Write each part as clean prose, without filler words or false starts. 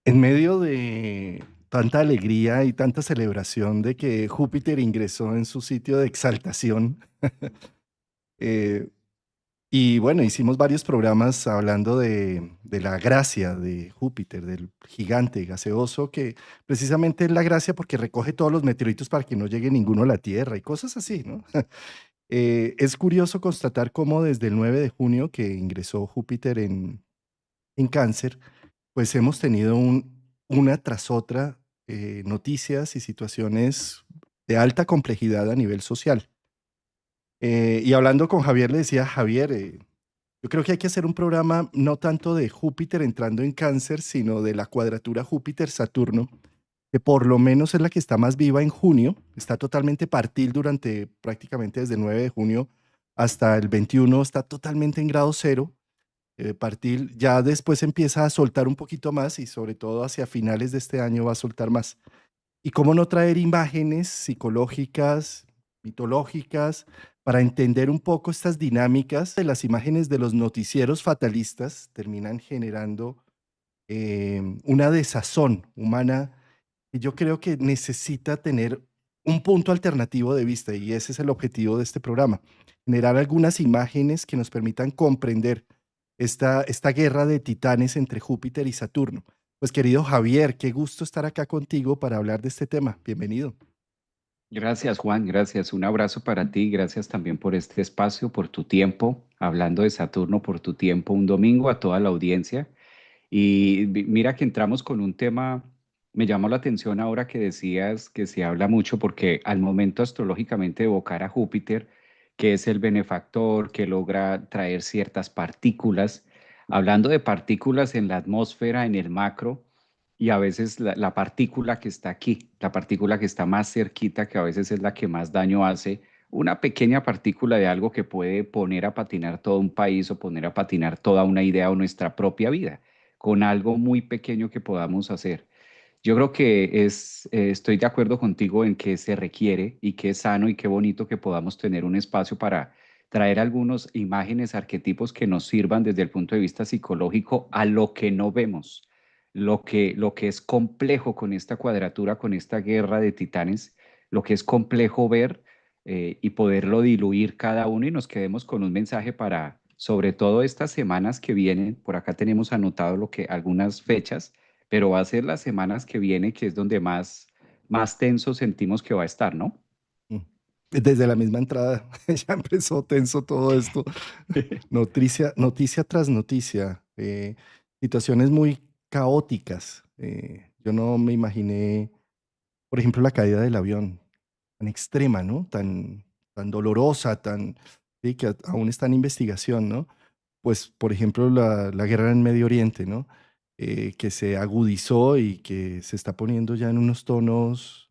En medio de tanta alegría y tanta celebración de que Júpiter ingresó en su sitio de exaltación, eh, y bueno, hicimos varios programas hablando de la gracia de Júpiter, del gigante gaseoso, que precisamente es la gracia porque recoge todos los meteoritos para que no llegue ninguno a la Tierra y cosas así, ¿no? Es curioso constatar cómo desde el 9 de junio que ingresó Júpiter en Cáncer, pues hemos tenido una tras otra noticias y situaciones de alta complejidad a nivel social. Y hablando con Javier, le decía, Javier, yo creo que hay que hacer un programa no tanto de Júpiter entrando en Cáncer, sino de la cuadratura Júpiter-Saturno, que por lo menos es la que está más viva en junio, está totalmente partil durante prácticamente desde el 9 de junio hasta el 21, está totalmente en grado cero. Partir, ya después empieza a soltar un poquito más y sobre todo hacia finales de este año va a soltar más. ¿Y cómo no traer imágenes psicológicas, mitológicas, para entender un poco estas dinámicas de las imágenes de los noticieros fatalistas terminan generando una desazón humana que yo creo que necesita tener un punto alternativo de vista y ese es el objetivo de este programa, generar algunas imágenes que nos permitan comprender esta guerra de titanes entre Júpiter y Saturno. Pues querido Javier, qué gusto estar acá contigo para hablar de este tema. Bienvenido. Gracias, Juan. Gracias. Un abrazo para ti. Gracias también por este espacio, por tu tiempo, hablando de Saturno, por tu tiempo un domingo a toda la audiencia. Y mira que entramos con un tema, me llamó la atención ahora que decías que se habla mucho porque al momento astrológicamente de evocar a Júpiter, que es el benefactor, que logra traer ciertas partículas, hablando de partículas en la atmósfera, en el macro, y a veces la partícula que está aquí, la partícula que está más cerquita, que a veces es la que más daño hace, una pequeña partícula de algo que puede poner a patinar todo un país o poner a patinar toda una idea o nuestra propia vida con algo muy pequeño que podamos hacer. Yo creo que estoy de acuerdo contigo en que se requiere y que es sano y qué bonito que podamos tener un espacio para traer algunas imágenes, arquetipos que nos sirvan desde el punto de vista psicológico a lo que no vemos, lo que es complejo con esta cuadratura, con esta guerra de titanes, lo que es complejo ver y poderlo diluir cada uno y nos quedemos con un mensaje para, sobre todo estas semanas que vienen, por acá tenemos anotado algunas fechas, pero va a ser las semanas que viene que es donde más tenso sentimos que va a estar, ¿no? Mm. Desde la misma entrada, ya empezó tenso todo esto. Noticia, noticia tras noticia, situaciones muy caóticas. Yo no me imaginé, por ejemplo, la caída del avión, tan extrema, ¿no? Tan dolorosa, sí, que aún está en investigación, ¿no? Pues, por ejemplo, la guerra en Medio Oriente, ¿no? Que se agudizó y que se está poniendo ya en unos tonos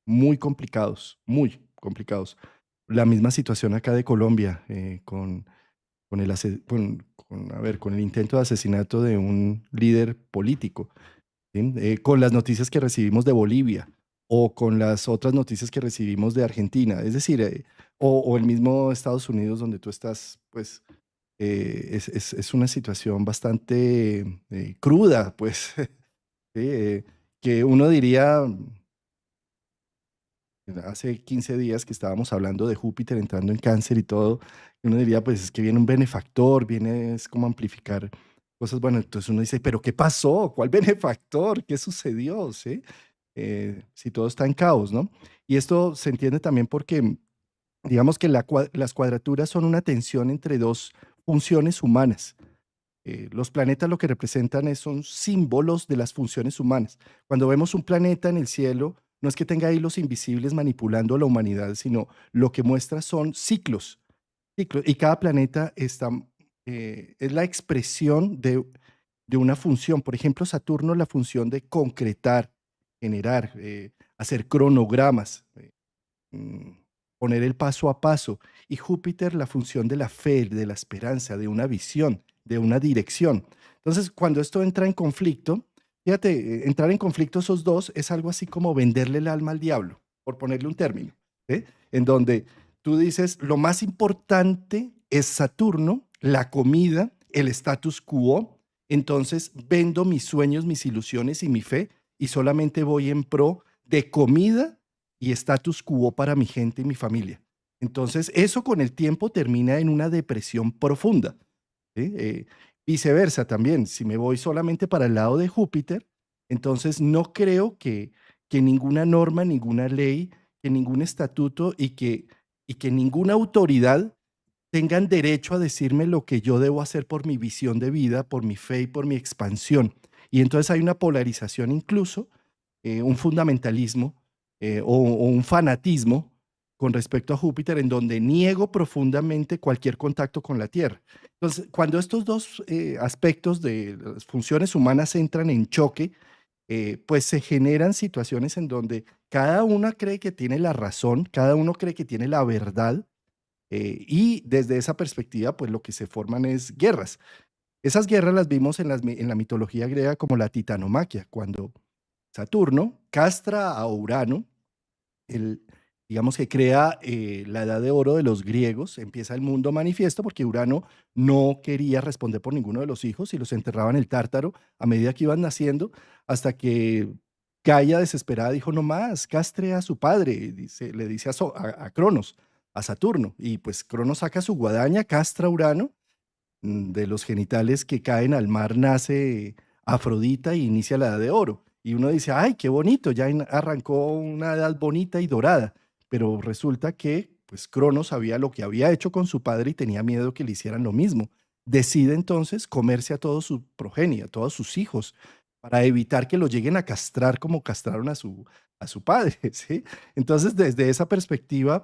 muy complicados, muy complicados. La misma situación acá de Colombia, con a ver, con el intento de asesinato de un líder político, ¿sí? Con las noticias que recibimos de Bolivia o con las otras noticias que recibimos de Argentina, es decir, o el mismo Estados Unidos donde tú estás, pues es una situación bastante cruda, pues, sí, que uno diría, hace 15 días que estábamos hablando de Júpiter entrando en Cáncer y todo, uno diría, pues es que viene un benefactor, viene es como amplificar cosas, bueno, entonces uno dice, pero ¿qué pasó? ¿Cuál benefactor? ¿Qué sucedió? ¿Sí? Si todo está en caos, ¿no? Y esto se entiende también porque, digamos que las cuadraturas son una tensión entre dos funciones humanas. Los planetas lo que representan son símbolos de las funciones humanas. Cuando vemos un planeta en el cielo, no es que tenga hilos invisibles manipulando a la humanidad, sino lo que muestra son ciclos, ciclos y cada planeta es la expresión de una función. Por ejemplo, Saturno, la función de concretar, generar, hacer cronogramas, mm, poner el paso a paso. Y Júpiter, la función de la fe, de la esperanza, de una visión, de una dirección. Entonces, cuando esto entra en conflicto, fíjate, entrar en conflicto esos dos es algo así como venderle el alma al diablo, por ponerle un término, ¿sí? En donde tú dices, lo más importante es Saturno, la comida, el status quo, entonces vendo mis sueños, mis ilusiones y mi fe y solamente voy en pro de comida y status quo para mi gente y mi familia. Entonces, eso con el tiempo termina en una depresión profunda. ¿Sí? Viceversa también, si me voy solamente para el lado de Júpiter, entonces no creo que ninguna norma, ninguna ley, que ningún estatuto y que ninguna autoridad tengan derecho a decirme lo que yo debo hacer por mi visión de vida, por mi fe y por mi expansión. Y entonces hay una polarización incluso, un fundamentalismo o un fanatismo con respecto a Júpiter en donde niego profundamente cualquier contacto con la Tierra. Entonces, cuando estos dos aspectos de las funciones humanas entran en choque, pues se generan situaciones en donde cada una cree que tiene la razón, cada uno cree que tiene la verdad, y desde esa perspectiva, pues lo que se forman es guerras. Esas guerras las vimos en la mitología griega como la titanomaquia, cuando Saturno castra a Urano, el, digamos que crea la edad de oro de los griegos, empieza el mundo manifiesto porque Urano no quería responder por ninguno de los hijos y los enterraba en el Tártaro a medida que iban naciendo, hasta que Gaia desesperada dijo, no más, castre a su padre, le dice a Cronos, a Saturno, y pues Cronos saca su guadaña, castra a Urano, de los genitales que caen al mar nace Afrodita y inicia la edad de oro. Y uno dice, ay, qué bonito, ya arrancó una edad bonita y dorada. Pero resulta que, pues, Cronos sabía lo que había hecho con su padre y tenía miedo que le hicieran lo mismo. Decide entonces comerse a toda su progenie, a todos sus hijos, para evitar que lo lleguen a castrar como castraron a su padre, ¿sí? Entonces, desde esa perspectiva,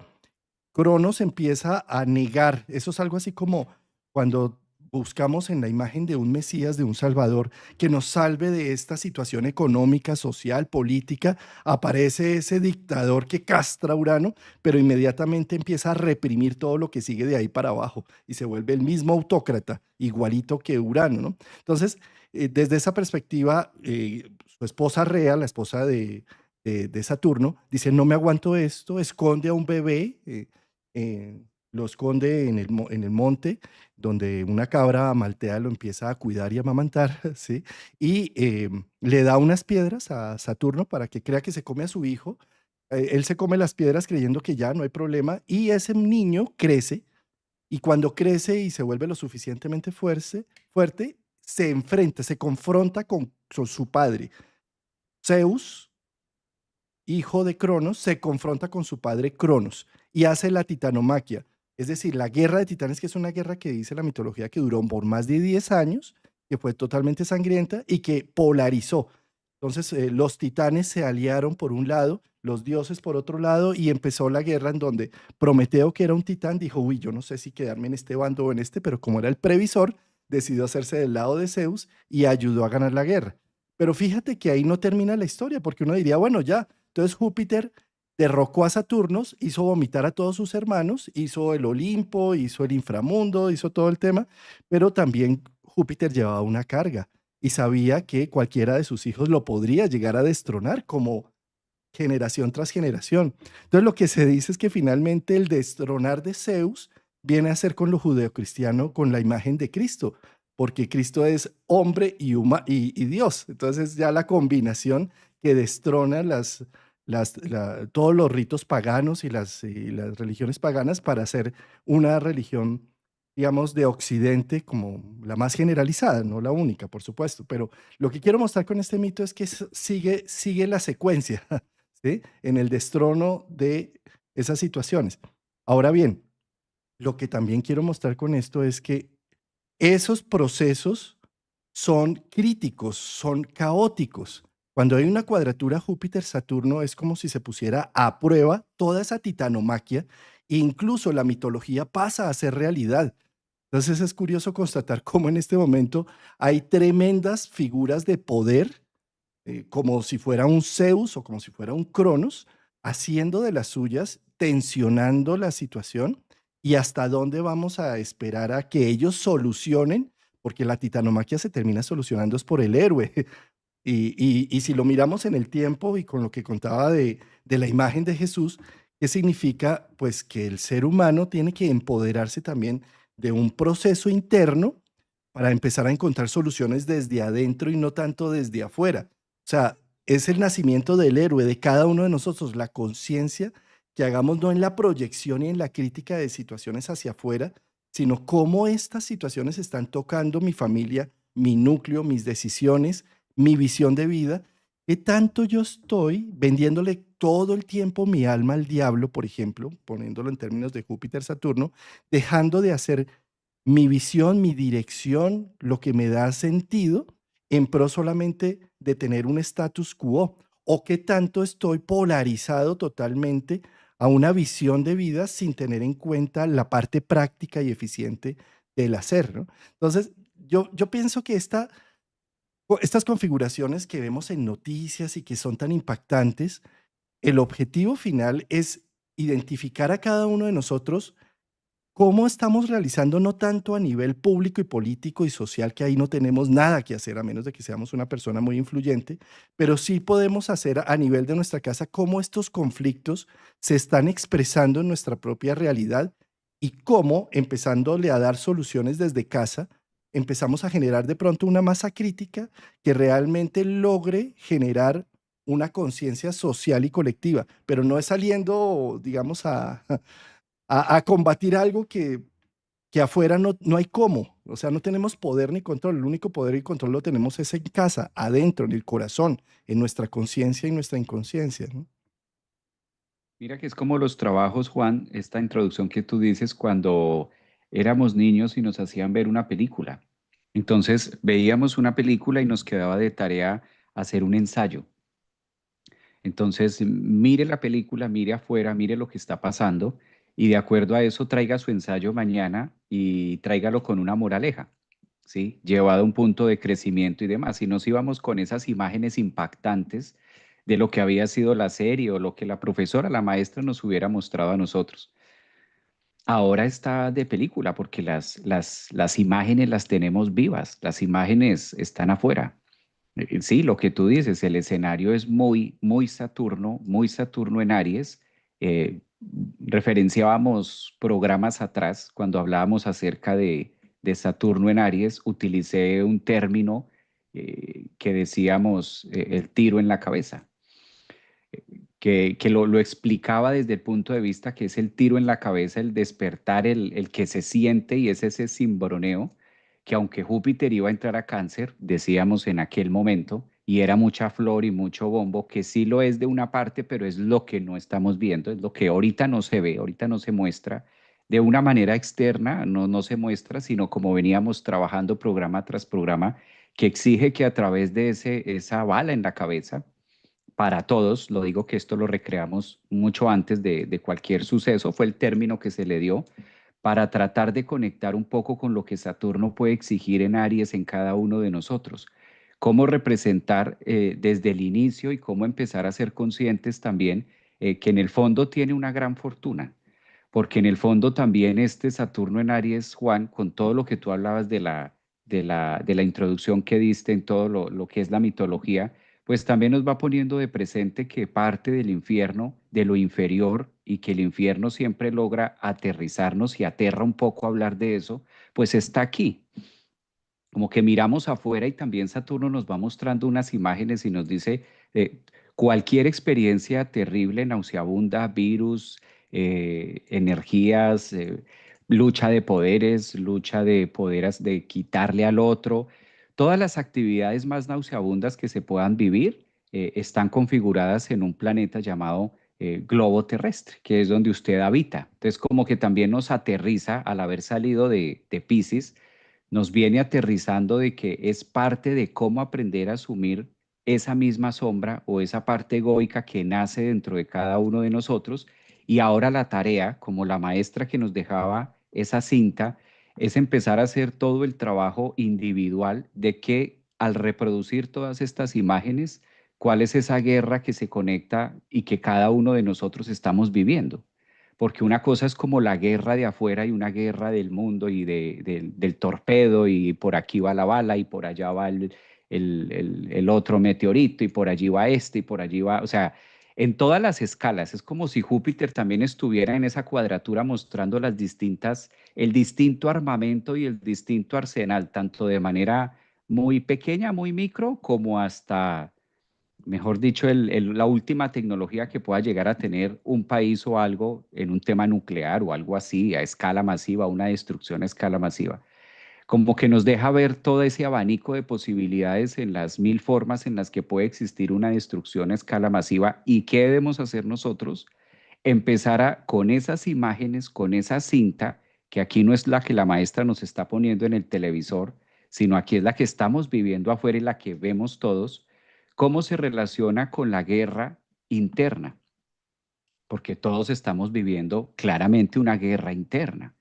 Cronos empieza a negar. Eso es algo así como cuando buscamos en la imagen de un Mesías, de un Salvador, que nos salve de esta situación económica, social, política, aparece ese dictador que castra a Urano, pero inmediatamente empieza a reprimir todo lo que sigue de ahí para abajo y se vuelve el mismo autócrata, igualito que Urano, ¿no? Entonces, desde esa perspectiva, su esposa Rea, la esposa de Saturno, dice, no me aguanto esto, esconde a un bebé, lo esconde en el monte, donde una cabra maltea lo empieza a cuidar y a amamantar, ¿sí? Y le da unas piedras a Saturno para que crea que se come a su hijo. Él se come las piedras creyendo que ya no hay problema y ese niño crece y cuando crece y se vuelve lo suficientemente fuerte, se enfrenta, se confronta con su padre. Zeus, hijo de Cronos, se confronta con su padre Cronos y hace la titanomaquia, es decir, la guerra de titanes, que es una guerra que dice la mitología que duró por más de 10 años, que fue totalmente sangrienta y que polarizó. Entonces, los titanes se aliaron por un lado, los dioses por otro lado, y empezó la guerra en donde Prometeo, que era un titán, dijo, uy, yo no sé si quedarme en este bando o en este, pero como era el previsor, decidió hacerse del lado de Zeus y ayudó a ganar la guerra. Pero fíjate que ahí no termina la historia, porque uno diría, bueno, ya, entonces Júpiter derrocó a Saturno, hizo vomitar a todos sus hermanos, hizo el Olimpo, hizo el inframundo, hizo todo el tema, pero también Júpiter llevaba una carga y sabía que cualquiera de sus hijos lo podría llegar a destronar como generación tras generación. Entonces lo que se dice es que finalmente el destronar de Zeus viene a ser con lo judeocristiano, con la imagen de Cristo, porque Cristo es hombre y Dios. Entonces ya la combinación que destrona todos los ritos paganos y las religiones paganas para hacer una religión, digamos, de Occidente como la más generalizada, no la única, por supuesto. Pero lo que quiero mostrar con este mito es que sigue la secuencia, ¿sí? En el destrono de esas situaciones. Ahora bien, lo que también quiero mostrar con esto es que esos procesos son críticos, son caóticos. Cuando hay una cuadratura Júpiter-Saturno es como si se pusiera a prueba toda esa titanomaquia e incluso la mitología pasa a ser realidad. Entonces es curioso constatar cómo en este momento hay tremendas figuras de poder, como si fuera un Zeus o como si fuera un Cronos, haciendo de las suyas, tensionando la situación y hasta dónde vamos a esperar a que ellos solucionen, porque la titanomaquia se termina solucionando es por el héroe. Y si lo miramos en el tiempo y con lo que contaba de la imagen de Jesús, ¿qué significa? Pues que el ser humano tiene que empoderarse también de un proceso interno para empezar a encontrar soluciones desde adentro y no tanto desde afuera. O sea, es el nacimiento del héroe, de cada uno de nosotros, la conciencia que hagamos no en la proyección y en la crítica de situaciones hacia afuera, sino cómo estas situaciones están tocando mi familia, mi núcleo, mis decisiones, mi visión de vida. ¿Qué tanto yo estoy vendiéndole todo el tiempo mi alma al diablo, por ejemplo, poniéndolo en términos de Júpiter-Saturno, dejando de hacer mi visión, mi dirección, lo que me da sentido, en pro solamente de tener un status quo? ¿O qué tanto estoy polarizado totalmente a una visión de vida sin tener en cuenta la parte práctica y eficiente del hacer, ¿no? Entonces, yo pienso que estas configuraciones que vemos en noticias y que son tan impactantes, el objetivo final es identificar a cada uno de nosotros cómo estamos realizando, no tanto a nivel público y político y social, que ahí no tenemos nada que hacer a menos de que seamos una persona muy influyente, pero sí podemos hacer a nivel de nuestra casa cómo estos conflictos se están expresando en nuestra propia realidad y cómo, empezándole a dar soluciones desde casa, empezamos a generar de pronto una masa crítica que realmente logre generar una conciencia social y colectiva, pero no es saliendo, digamos, a combatir algo que afuera no hay cómo. O sea, no tenemos poder ni control. El único poder y control lo tenemos es en casa, adentro, en el corazón, en nuestra conciencia y nuestra inconsciencia, ¿no? Mira que es como los trabajos, Juan, esta introducción que tú dices cuando éramos niños y nos hacían ver una película. Entonces veíamos una película y nos quedaba de tarea hacer un ensayo. Entonces mire la película, mire afuera, mire lo que está pasando y de acuerdo a eso traiga su ensayo mañana y tráigalo con una moraleja, ¿sí? Llevado a un punto de crecimiento y demás. Y nos íbamos con esas imágenes impactantes de lo que había sido la serie o lo que la profesora, la maestra nos hubiera mostrado a nosotros. Ahora está de película porque las imágenes las tenemos vivas, las imágenes están afuera. Sí, lo que tú dices, el escenario es muy Saturno en Aries. Eh, Referenciábamos programas atrás cuando hablábamos acerca de Saturno en Aries, utilicé un término que decíamos el tiro en la cabeza que lo explicaba desde el punto de vista que es el tiro en la cabeza, el despertar, el que se siente y es ese cimbroneo, que aunque Júpiter iba a entrar a Cáncer, decíamos en aquel momento, y era mucha flor y mucho bombo, que sí lo es de una parte, pero es lo que no estamos viendo, es lo que ahorita no se ve, ahorita no se muestra. De una manera externa, no se muestra, sino como veníamos trabajando programa tras programa, que exige que a través de esa bala en la cabeza, para todos, lo digo que esto lo recreamos mucho antes de cualquier suceso, fue el término que se le dio para tratar de conectar un poco con lo que Saturno puede exigir en Aries en cada uno de nosotros. Cómo representar desde el inicio y cómo empezar a ser conscientes también que en el fondo tiene una gran fortuna, porque en el fondo también este Saturno en Aries, Juan, con todo lo que tú hablabas de la introducción que diste en todo lo que es la mitología, pues también nos va poniendo de presente que parte del infierno, de lo inferior, y que el infierno siempre logra aterrizarnos y aterra un poco hablar de eso, pues está aquí. Como que miramos afuera y también Saturno nos va mostrando unas imágenes y nos dice, cualquier experiencia terrible, nauseabunda, virus, energías, lucha de poderes, lucha de poderes de quitarle al otro, todas las actividades más nauseabundas que se puedan vivir están configuradas en un planeta llamado globo terrestre, que es donde usted habita. Entonces, como que también nos aterriza al haber salido de Pisces, nos viene aterrizando de que es parte de cómo aprender a asumir esa misma sombra o esa parte egoica que nace dentro de cada uno de nosotros. Y ahora la tarea, como la maestra que nos dejaba esa cinta, es empezar a hacer todo el trabajo individual de que al reproducir todas estas imágenes, cuál es esa guerra que se conecta y que cada uno de nosotros estamos viviendo, porque una cosa es como la guerra de afuera y una guerra del mundo y del torpedo y por aquí va la bala y por allá va el otro meteorito y por allí va este y por allí va, o sea, en todas las escalas. Es como si Júpiter también estuviera en esa cuadratura mostrando el distinto armamento y el distinto arsenal, tanto de manera muy pequeña, muy micro, como hasta, mejor dicho, la última tecnología que pueda llegar a tener un país o algo en un tema nuclear o algo así, a escala masiva, una destrucción a escala masiva. Como que nos deja ver todo ese abanico de posibilidades en las mil formas en las que puede existir una destrucción a escala masiva y qué debemos hacer nosotros. Empezar con esas imágenes, con esa cinta, que aquí no es la que la maestra nos está poniendo en el televisor, sino aquí es la que estamos viviendo afuera y la que vemos todos, cómo se relaciona con la guerra interna, porque todos estamos viviendo claramente una guerra interna.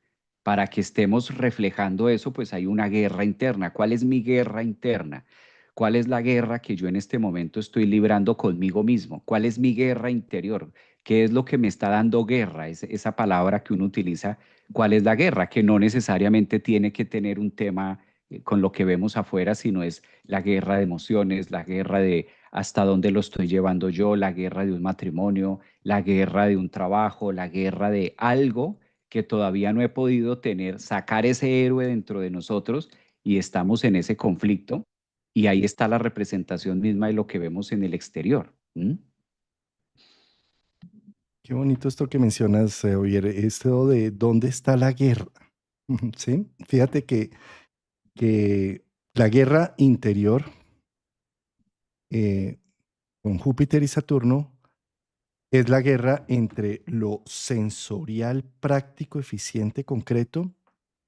Para que estemos reflejando eso, pues hay una guerra interna. ¿Cuál es mi guerra interna? ¿Cuál es la guerra que yo en este momento estoy librando conmigo mismo? ¿Cuál es mi guerra interior? ¿Qué es lo que me está dando guerra? Esa palabra que uno utiliza, ¿cuál es la guerra? Que no necesariamente tiene que tener un tema con lo que vemos afuera, sino es la guerra de emociones, la guerra de hasta dónde lo estoy llevando yo, la guerra de un matrimonio, la guerra de un trabajo, la guerra de algo que todavía no he podido tener, sacar ese héroe dentro de nosotros y estamos en ese conflicto y ahí está la representación misma de lo que vemos en el exterior. ¿Mm? Qué bonito esto que mencionas, Oyer, esto de dónde está la guerra. ¿Sí? Fíjate que la guerra interior eh, con Júpiter y Saturno es la guerra entre lo sensorial, práctico, eficiente, concreto,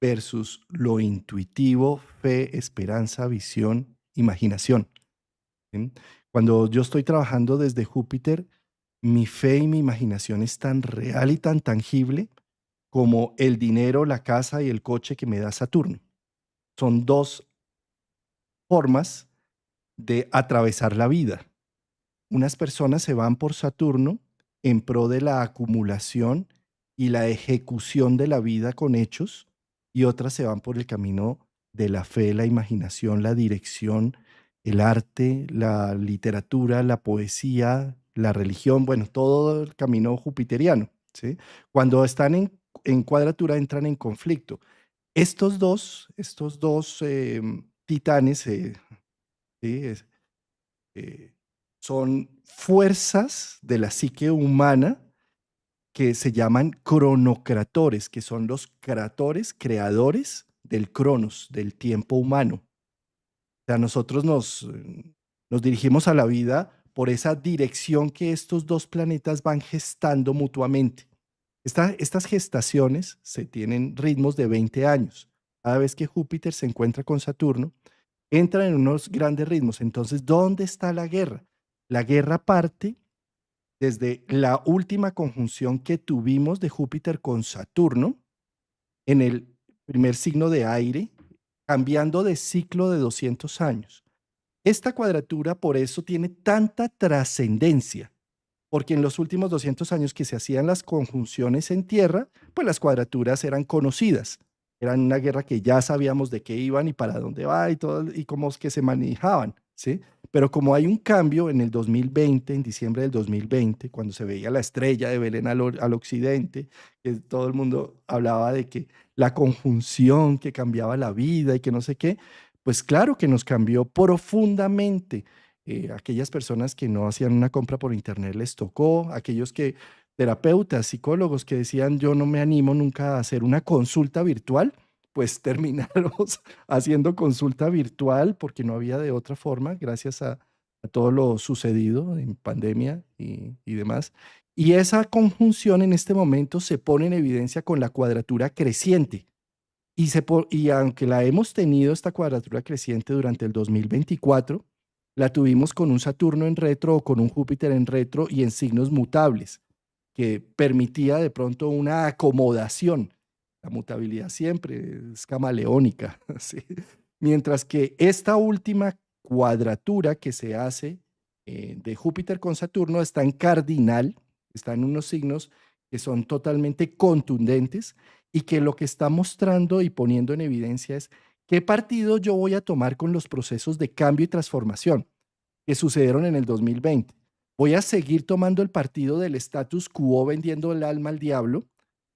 versus lo intuitivo, fe, esperanza, visión, imaginación. ¿Sí? Cuando yo estoy trabajando desde Júpiter, mi fe y mi imaginación es tan real y tan tangible como el dinero, la casa y el coche que me da Saturno. Son dos formas de atravesar la vida. Unas personas se van por Saturno en pro de la acumulación y la ejecución de la vida con hechos, y otras se van por el camino de la fe, la imaginación, la dirección, el arte, la literatura, la poesía, la religión, bueno, todo el camino jupiteriano, ¿sí? Cuando están en cuadratura entran en conflicto. Estos dos titanes, ¿sí? Eh, son fuerzas de la psique humana que se llaman cronocratores, que son los cratores, creadores del cronos, del tiempo humano. O sea, nosotros nos dirigimos a la vida por esa dirección que estos dos planetas van gestando mutuamente. Estas gestaciones se tienen ritmos de 20 años. Cada vez que Júpiter se encuentra con Saturno, entran en unos grandes ritmos. Entonces, ¿dónde está la guerra? La guerra parte desde la última conjunción que tuvimos de Júpiter con Saturno en el primer signo de aire, cambiando de ciclo de 200 años. Esta cuadratura por eso tiene tanta trascendencia, porque en los últimos 200 años que se hacían las conjunciones en tierra, pues las cuadraturas eran conocidas. Eran una guerra que ya sabíamos de qué iban y para dónde va y todo, y cómo es que se manejaban, ¿sí? Pero como hay un cambio en el 2020, en diciembre del 2020, cuando se veía la estrella de Belén al occidente, que todo el mundo hablaba de que la conjunción que cambiaba la vida y que no sé qué, pues claro que nos cambió profundamente. Aquellas personas que no hacían una compra por internet les tocó, aquellos que, terapeutas, psicólogos que decían yo no me animo nunca a hacer una consulta virtual, pues terminamos haciendo consulta virtual porque no había de otra forma, gracias a todo lo sucedido en pandemia y demás. Y esa conjunción en este momento se pone en evidencia con la cuadratura creciente. Y aunque la hemos tenido esta cuadratura creciente durante el 2024, la tuvimos con un Saturno en retro o con un Júpiter en retro y en signos mutables, que permitía de pronto una acomodación. La mutabilidad siempre es camaleónica, ¿sí? Mientras que esta última cuadratura que se hace de Júpiter con Saturno está en cardinal, está en unos signos que son totalmente contundentes y que lo que está mostrando y poniendo en evidencia es qué partido yo voy a tomar con los procesos de cambio y transformación que sucedieron en el 2020. voy a seguir tomando el partido del status quo, vendiendo el alma al diablo,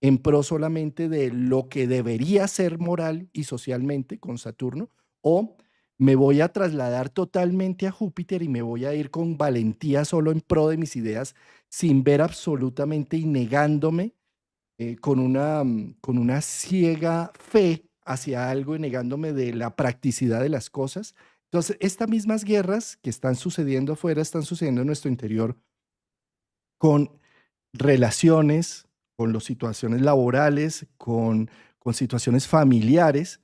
en pro solamente de lo que debería ser moral y socialmente con Saturno, o me voy a trasladar totalmente a Júpiter y me voy a ir con valentía solo en pro de mis ideas, sin ver absolutamente y negándome con una ciega fe hacia algo y negándome de la practicidad de las cosas. Entonces, estas mismas guerras que están sucediendo afuera están sucediendo en nuestro interior con relaciones, con las situaciones laborales, con situaciones familiares.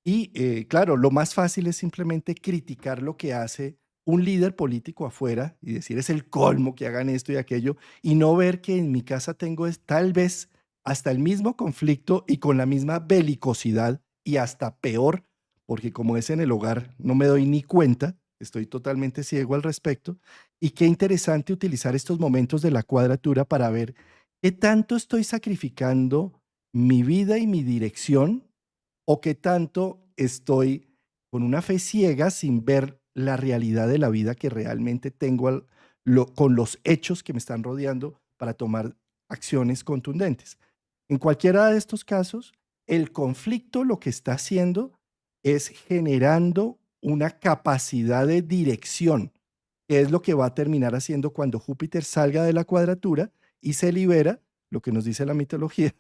Y claro, lo más fácil es simplemente criticar lo que hace un líder político afuera y decir es el colmo que hagan esto y aquello, y no ver que en mi casa tengo tal vez hasta el mismo conflicto y con la misma belicosidad y hasta peor, porque como es en el hogar, no me doy ni cuenta, estoy totalmente ciego al respecto. Y qué interesante utilizar estos momentos de la cuadratura para ver qué tanto estoy sacrificando mi vida y mi dirección o qué tanto estoy con una fe ciega sin ver la realidad de la vida que realmente tengo con los hechos que me están rodeando para tomar acciones contundentes. En cualquiera de estos casos, el conflicto lo que está haciendo es generando una capacidad de dirección, que es lo que va a terminar haciendo cuando Júpiter salga de la cuadratura y se libera. Lo que nos dice la mitología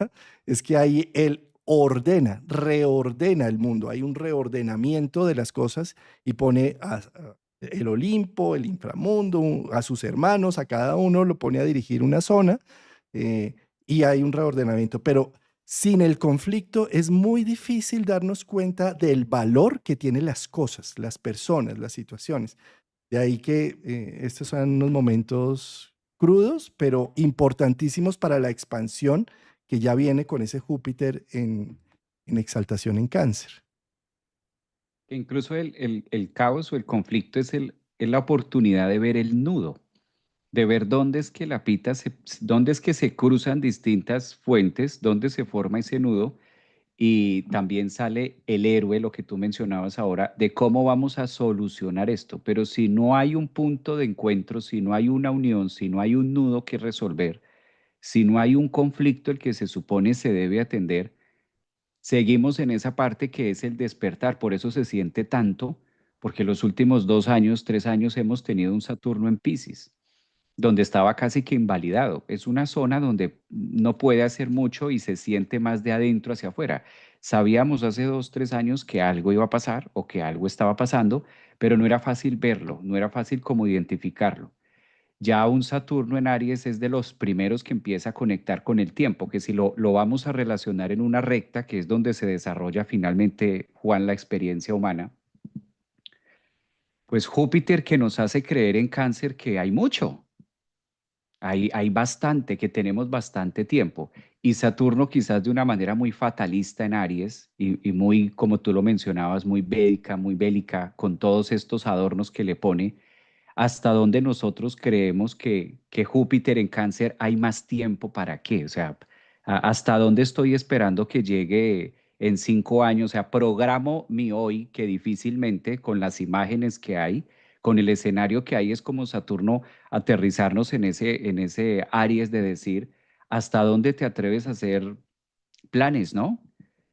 es que ahí él ordena, reordena el mundo, hay un reordenamiento de las cosas y pone el Olimpo, el inframundo, a sus hermanos, a cada uno lo pone a dirigir una zona eh, y hay un reordenamiento. Pero sin el conflicto es muy difícil darnos cuenta del valor que tienen las cosas, las personas, las situaciones. De ahí que estos son unos momentos crudos, pero importantísimos para la expansión que ya viene con ese Júpiter en exaltación en Cáncer. Que incluso el caos o el conflicto es la oportunidad de ver el nudo, de ver dónde es que dónde es que se cruzan distintas fuentes, dónde se forma ese nudo. Y también sale el héroe, lo que tú mencionabas ahora, de cómo vamos a solucionar esto. Pero si no hay un punto de encuentro, si no hay una unión, si no hay un nudo que resolver, si no hay un conflicto el que se supone se debe atender, seguimos en esa parte que es el despertar. Por eso se siente tanto, porque los últimos 2 años, 3 años hemos tenido un Saturno en Piscis, donde estaba casi que invalidado. Es una zona donde no puede hacer mucho y se siente más de adentro hacia afuera. Sabíamos hace 2, 3 años que algo iba a pasar o que algo estaba pasando, pero no era fácil verlo, no era fácil como identificarlo. Ya un Saturno en Aries es de los primeros que empieza a conectar con el tiempo, que si lo vamos a relacionar en una recta, que es donde se desarrolla finalmente, Juan, la experiencia humana, pues Júpiter que nos hace creer en Cáncer que hay mucho, hay bastante, que tenemos bastante tiempo. Y Saturno quizás de una manera muy fatalista en Aries y muy, como tú lo mencionabas, muy védica, muy bélica, con todos estos adornos que le pone, hasta donde nosotros creemos que Júpiter en Cáncer hay más tiempo para qué. O sea, hasta dónde estoy esperando que llegue en 5 años. O sea, programo mi hoy que difícilmente con las imágenes que hay, con el escenario que hay, es como Saturno aterrizarnos en ese Aries de decir, hasta dónde te atreves a hacer planes, ¿no?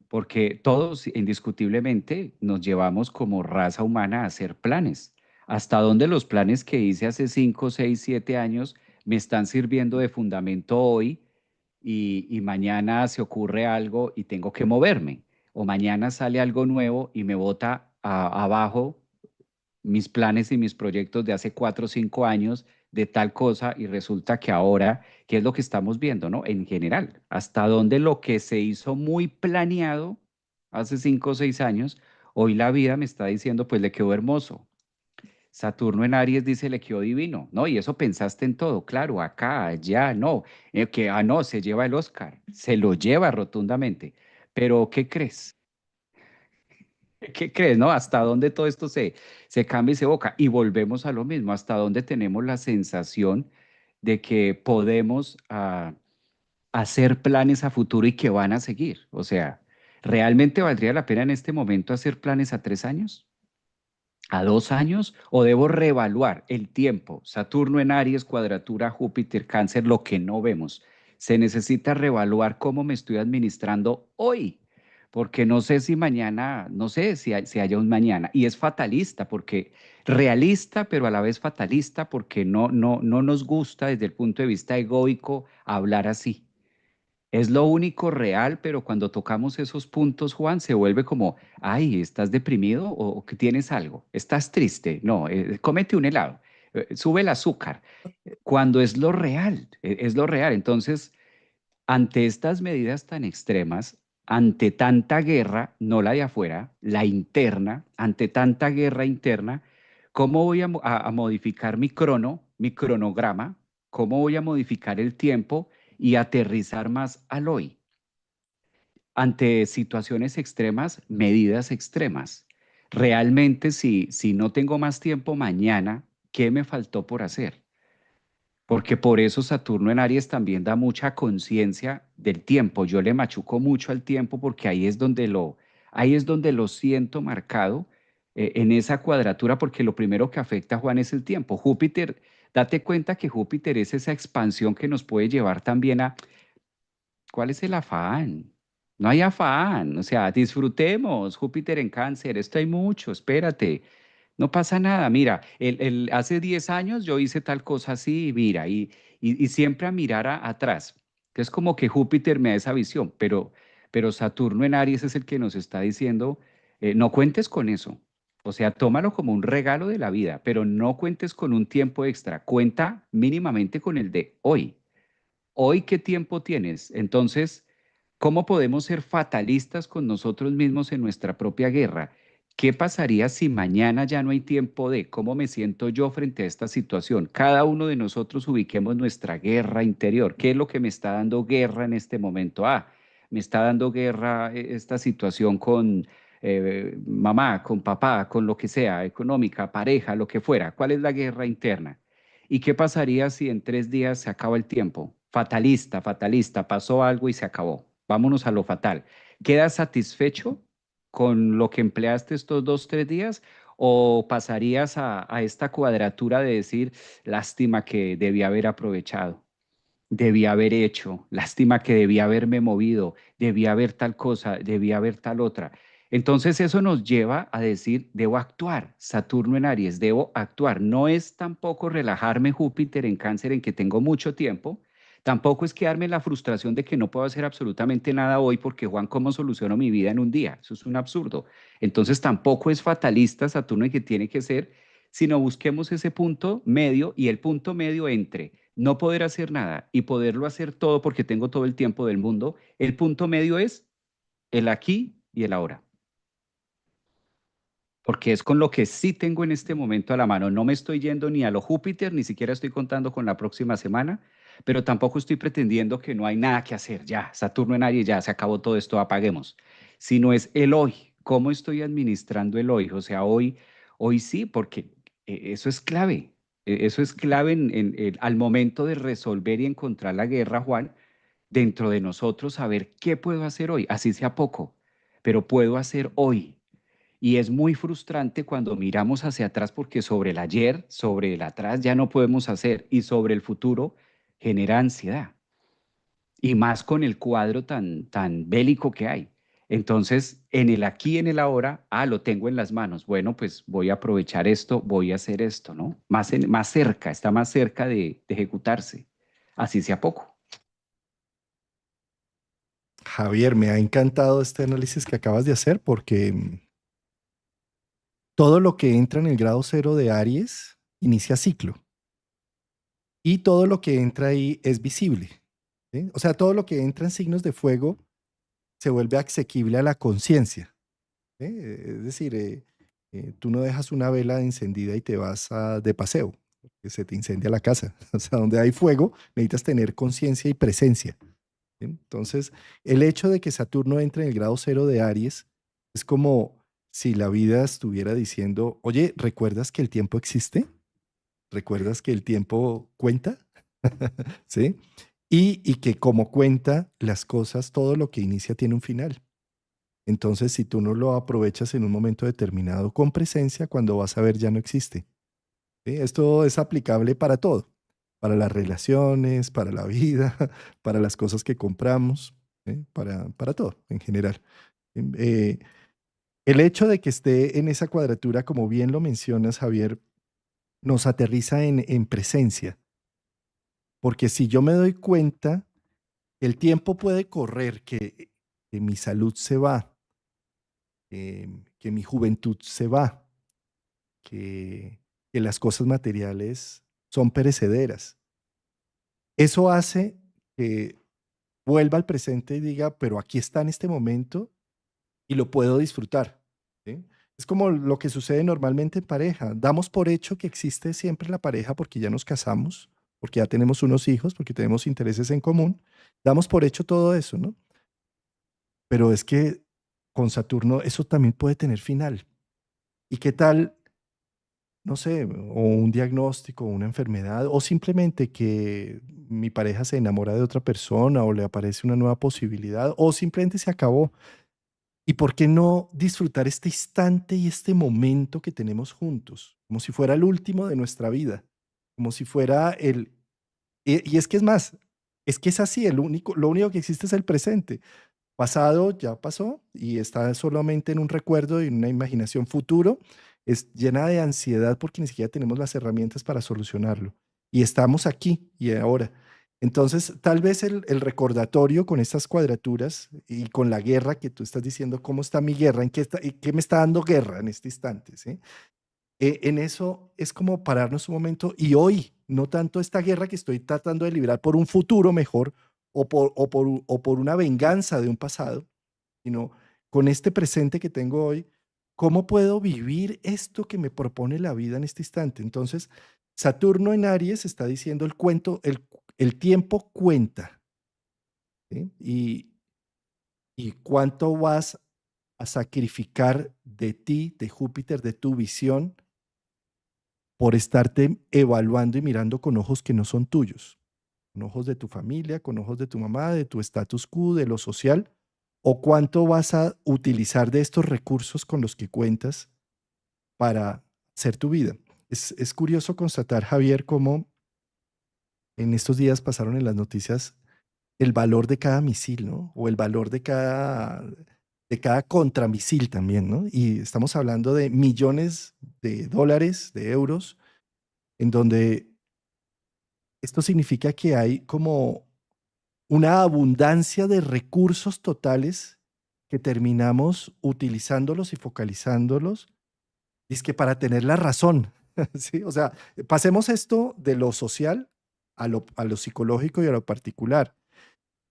Porque todos indiscutiblemente nos llevamos como raza humana a hacer planes. Hasta dónde los planes que hice hace 5, 6, 7 años me están sirviendo de fundamento hoy y mañana se ocurre algo y tengo que moverme. O mañana sale algo nuevo y me bota abajo mis planes y mis proyectos de hace 4 o 5 años de tal cosa y resulta que ahora, ¿qué es lo que estamos viendo, no? En general, hasta dónde lo que se hizo muy planeado hace 5 o 6 años, hoy la vida me está diciendo, pues le quedó hermoso. Saturno en Aries dice, le quedó divino, ¿no? Y eso pensaste en todo, claro, acá, allá, no, no, se lleva el Oscar, se lo lleva rotundamente. Pero, ¿qué crees? ¿Qué crees, no? ¿Hasta dónde todo esto se cambia y se evoca? Y volvemos a lo mismo, hasta dónde tenemos la sensación de que podemos hacer planes a futuro y que van a seguir. O sea, ¿realmente valdría la pena en este momento hacer planes a 3 años? ¿A 2 años? ¿O debo reevaluar el tiempo? Saturno en Aries, cuadratura Júpiter, Cáncer, lo que no vemos. Se necesita reevaluar cómo me estoy administrando hoy, porque no sé si mañana, no sé si haya un mañana. Y es fatalista, porque realista, pero a la vez fatalista, porque no nos gusta desde el punto de vista egoico hablar así. Es lo único real, pero cuando tocamos esos puntos, Juan, se vuelve como, ay, ¿estás deprimido o que tienes algo? ¿Estás triste? No, cómete un helado, sube el azúcar. Cuando es lo real, es lo real. Entonces, ante estas medidas tan extremas, ante tanta guerra, no la de afuera, la interna, ante tanta guerra interna, ¿cómo voy a modificar mi cronograma? ¿Cómo voy a modificar el tiempo y aterrizar más al hoy? Ante situaciones extremas, medidas extremas. Realmente, si no tengo más tiempo mañana, ¿qué me faltó por hacer? Porque por eso Saturno en Aries también da mucha conciencia del tiempo. Yo le machuco mucho al tiempo porque ahí es donde lo siento marcado en esa cuadratura, porque lo primero que afecta, Juan, es el tiempo. Júpiter, date cuenta que Júpiter es esa expansión que nos puede llevar también a, ¿cuál es el afán? No hay afán, o sea, disfrutemos Júpiter en Cáncer, esto hay mucho, espérate, no pasa nada. Mira, hace 10 años yo hice tal cosa así, mira, y siempre a mirar atrás, que es como que Júpiter me da esa visión, pero Saturno en Aries es el que nos está diciendo, no cuentes con eso. O sea, tómalo como un regalo de la vida, pero no cuentes con un tiempo extra, cuenta mínimamente con el de hoy. Hoy, ¿qué tiempo tienes? Entonces, ¿cómo podemos ser fatalistas con nosotros mismos en nuestra propia guerra? ¿Qué pasaría si mañana ya no hay tiempo de cómo me siento yo frente a esta situación? Cada uno de nosotros ubiquemos nuestra guerra interior. ¿Qué es lo que me está dando guerra en este momento? Ah, me está dando guerra esta situación con mamá, con papá, con lo que sea, económica, pareja, lo que fuera. ¿Cuál es la guerra interna? ¿Y qué pasaría si en 3 días se acaba el tiempo? Fatalista, fatalista, pasó algo y se acabó. Vámonos a lo fatal. ¿Quedas satisfecho con lo que empleaste estos 2, 3 días? ¿O pasarías a esta cuadratura de decir, lástima que debí haber aprovechado, debí haber hecho, lástima que debí haberme movido, debí haber tal cosa, debí haber tal otra? Entonces eso nos lleva a decir, debo actuar, Saturno en Aries, debo actuar. No es tampoco relajarme Júpiter en Cáncer en que tengo mucho tiempo, tampoco es quedarme en la frustración de que no puedo hacer absolutamente nada hoy porque Juan, ¿cómo soluciono mi vida en un día? Eso es un absurdo. Entonces tampoco es fatalista Saturno en que tiene que ser, sino busquemos ese punto medio y el punto medio entre no poder hacer nada y poderlo hacer todo porque tengo todo el tiempo del mundo. El punto medio es el aquí y el ahora, porque es con lo que sí tengo en este momento a la mano. No me estoy yendo ni a lo Júpiter, ni siquiera estoy contando con la próxima semana, pero tampoco estoy pretendiendo que no hay nada que hacer. Ya, Saturno en Aries, ya se acabó todo esto, apaguemos. Sino es el hoy. ¿Cómo estoy administrando el hoy? O sea, hoy sí, porque eso es clave. Eso es clave al momento de resolver y encontrar la guerra, Juan, dentro de nosotros, saber qué puedo hacer hoy, así sea poco, pero puedo hacer hoy. Y es muy frustrante cuando miramos hacia atrás porque sobre el ayer, sobre el atrás ya no podemos hacer y sobre el futuro genera ansiedad. Y más con el cuadro tan bélico que hay. Entonces, en el aquí, en el ahora, lo tengo en las manos. Bueno, pues voy a aprovechar esto, voy a hacer esto, ¿no? Más cerca, está más cerca de ejecutarse. Así sea poco. Javier, me ha encantado este análisis que acabas de hacer porque todo lo que entra en el grado cero de Aries inicia ciclo y todo lo que entra ahí es visible. ¿Sí? O sea, todo lo que entra en signos de fuego se vuelve asequible a la conciencia. ¿Sí? Es decir, tú no dejas una vela encendida y te vas de paseo, que se te incendia la casa. O sea, donde hay fuego necesitas tener conciencia y presencia. ¿Sí? Entonces, el hecho de que Saturno entre en el grado cero de Aries es como si la vida estuviera diciendo, oye, ¿recuerdas que el tiempo existe? ¿Recuerdas que el tiempo cuenta? ¿Sí? Y que como cuenta las cosas, todo lo que inicia tiene un final. Entonces, si tú no lo aprovechas en un momento determinado con presencia, cuando vas a ver ya no existe. ¿Sí? Esto es aplicable para todo, para las relaciones, para la vida, para las cosas que compramos, ¿sí? Para todo en general. Eh, el hecho de que esté en esa cuadratura, como bien lo mencionas, Javier, nos aterriza en presencia, porque si yo me doy cuenta, el tiempo puede correr, que mi salud se va, que mi juventud se va, que, que las cosas materiales son perecederas. Eso hace que vuelva al presente y diga, pero aquí está en este momento y lo puedo disfrutar. ¿Sí? Es como lo que sucede normalmente en pareja. Damos por hecho que existe siempre la pareja porque ya nos casamos, porque ya tenemos unos hijos, porque tenemos intereses en común. Damos por hecho todo eso, ¿no? Pero es que con Saturno eso también puede tener final. ¿Y qué tal, no sé, o un diagnóstico, una enfermedad, o simplemente que mi pareja se enamora de otra persona o le aparece una nueva posibilidad, o simplemente se acabó? ¿Y por qué no disfrutar este instante y este momento que tenemos juntos? Como si fuera el último de nuestra vida, como si fuera el... Y es que es más, es que es así, lo único que existe es el presente. Pasado ya pasó y está solamente en un recuerdo y en una imaginación. Futuro es llena de ansiedad porque ni siquiera tenemos las herramientas para solucionarlo. Y estamos aquí y ahora. Entonces, tal vez el recordatorio con estas cuadraturas y con la guerra que tú estás diciendo, ¿cómo está mi guerra? En qué me está dando guerra en este instante? ¿Sí? En eso es como pararnos un momento y hoy, no tanto esta guerra que estoy tratando de librar por un futuro mejor o por una venganza de un pasado, sino con este presente que tengo hoy, ¿cómo puedo vivir esto que me propone la vida en este instante? Entonces, Saturno en Aries está diciendo el cuento, el tiempo cuenta, ¿sí? Y cuánto vas a sacrificar de ti, de Júpiter, de tu visión por estarte evaluando y mirando con ojos que no son tuyos, con ojos de tu familia, con ojos de tu mamá, de tu status quo, de lo social, o cuánto vas a utilizar de estos recursos con los que cuentas para hacer tu vida. Es curioso constatar, Javier, cómo en estos días pasaron en las noticias el valor de cada misil, ¿no? O el valor de cada contramisil también, ¿no? Y estamos hablando de millones de dólares, de euros, en donde esto significa que hay como una abundancia de recursos totales que terminamos utilizándolos y focalizándolos, es que para tener la razón, ¿sí? O sea, pasemos esto de lo social a lo psicológico y a lo particular.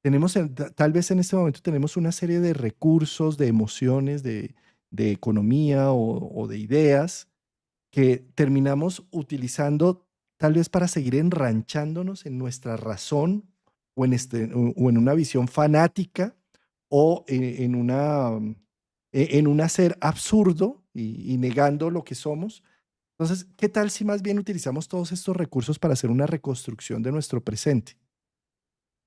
Tenemos, tal vez en este momento tenemos una serie de recursos, de emociones, de economía o de ideas que terminamos utilizando tal vez para seguir enranchándonos en nuestra razón o en una visión fanática o en un hacer absurdo y negando lo que somos. Entonces, ¿qué tal si más bien utilizamos todos estos recursos para hacer una reconstrucción de nuestro presente?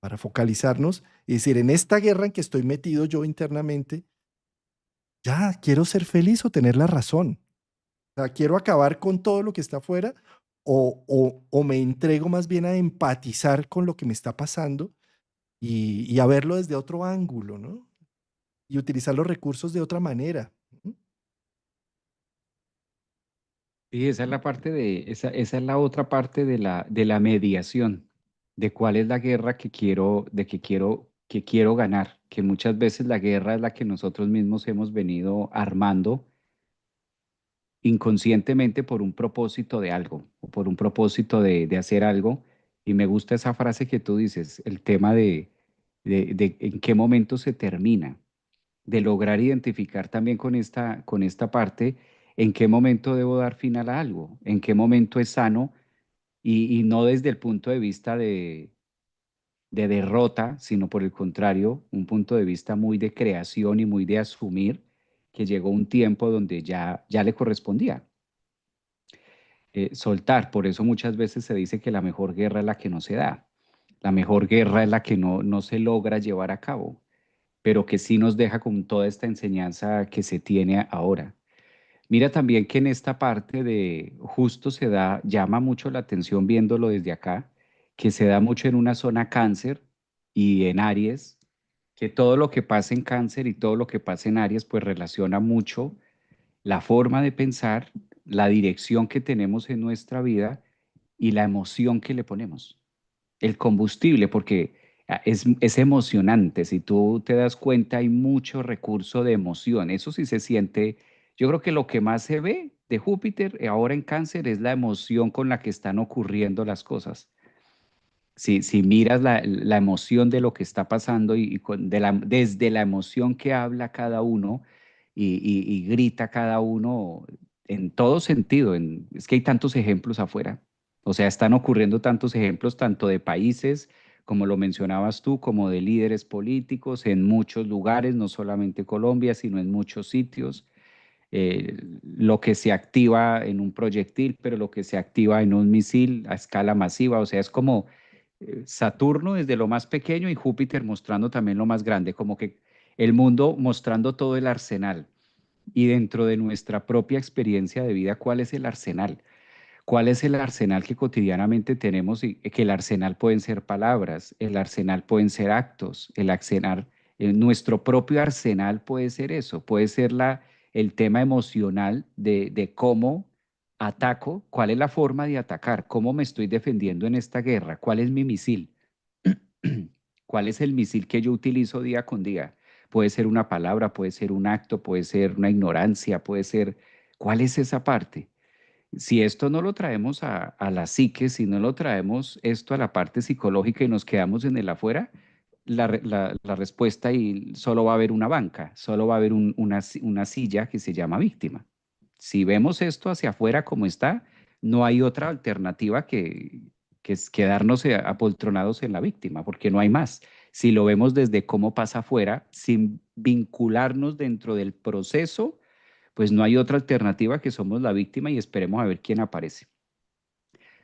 Para focalizarnos y decir, en esta guerra en que estoy metido yo internamente, ya quiero ser feliz o tener la razón. O sea, quiero acabar con todo lo que está afuera o me entrego más bien a empatizar con lo que me está pasando y a verlo desde otro ángulo, ¿no? Y utilizar los recursos de otra manera. Ujú, Y esa es la parte esa es la otra parte de la mediación, de cuál es la guerra que quiero, que quiero ganar, que muchas veces la guerra es la que nosotros mismos hemos venido armando inconscientemente por un propósito de algo, o por un propósito de hacer algo. Y me gusta esa frase que tú dices, el tema de en qué momento se termina, de lograr identificar también con esta parte, en qué momento debo dar final a algo, en qué momento es sano y no desde el punto de vista de derrota, sino por el contrario, un punto de vista muy de creación y muy de asumir que llegó un tiempo donde ya le correspondía soltar. Por eso muchas veces se dice que la mejor guerra es la que no se da. La mejor guerra es la que no se logra llevar a cabo. pero que sí nos deja con toda esta enseñanza que se tiene ahora. Mira también que en esta parte de justo se da, llama mucho la atención viéndolo desde acá, que se da mucho en una zona cáncer y en Aries, que todo lo que pasa en cáncer y todo lo que pasa en Aries pues relaciona mucho la forma de pensar, la dirección que tenemos en nuestra vida y la emoción que le ponemos, el combustible, porque es emocionante. Si tú te das cuenta, hay mucho recurso de emoción. Eso sí se siente. Yo creo que lo que más se ve de Júpiter ahora en Cáncer es la emoción con la que están ocurriendo las cosas. Si miras la emoción de lo que está pasando desde la emoción que habla cada uno y grita cada uno en todo sentido, es que hay tantos ejemplos afuera. O sea, están ocurriendo tantos ejemplos, tanto de países, como lo mencionabas tú, como de líderes políticos en muchos lugares, no solamente Colombia, sino en muchos sitios. Lo que se activa en un proyectil, pero lo que se activa en un misil a escala masiva. O sea, es como Saturno desde lo más pequeño y Júpiter mostrando también lo más grande, como que el mundo mostrando todo el arsenal. Y dentro de nuestra propia experiencia de vida, ¿cuál es el arsenal? ¿Cuál es el arsenal que cotidianamente tenemos? Y que el arsenal pueden ser palabras, el arsenal pueden ser actos, el arsenal, nuestro propio arsenal puede ser eso, puede ser el tema emocional de cómo ataco, cuál es la forma de atacar, cómo me estoy defendiendo en esta guerra, cuál es mi misil. ¿Cuál es el misil que yo utilizo día con día? Puede ser una palabra, puede ser un acto, puede ser una ignorancia, puede ser... ¿Cuál es esa parte? Si esto no lo traemos a la psique, si no lo traemos esto a la parte psicológica y nos quedamos en el afuera, la respuesta y solo va a haber una banca, solo va a haber una silla que se llama víctima. Si vemos esto hacia afuera como está, no hay otra alternativa que es quedarnos apoltronados en la víctima, porque no hay más. Si lo vemos desde cómo pasa afuera, sin vincularnos dentro del proceso, pues no hay otra alternativa que somos la víctima y esperemos a ver quién aparece.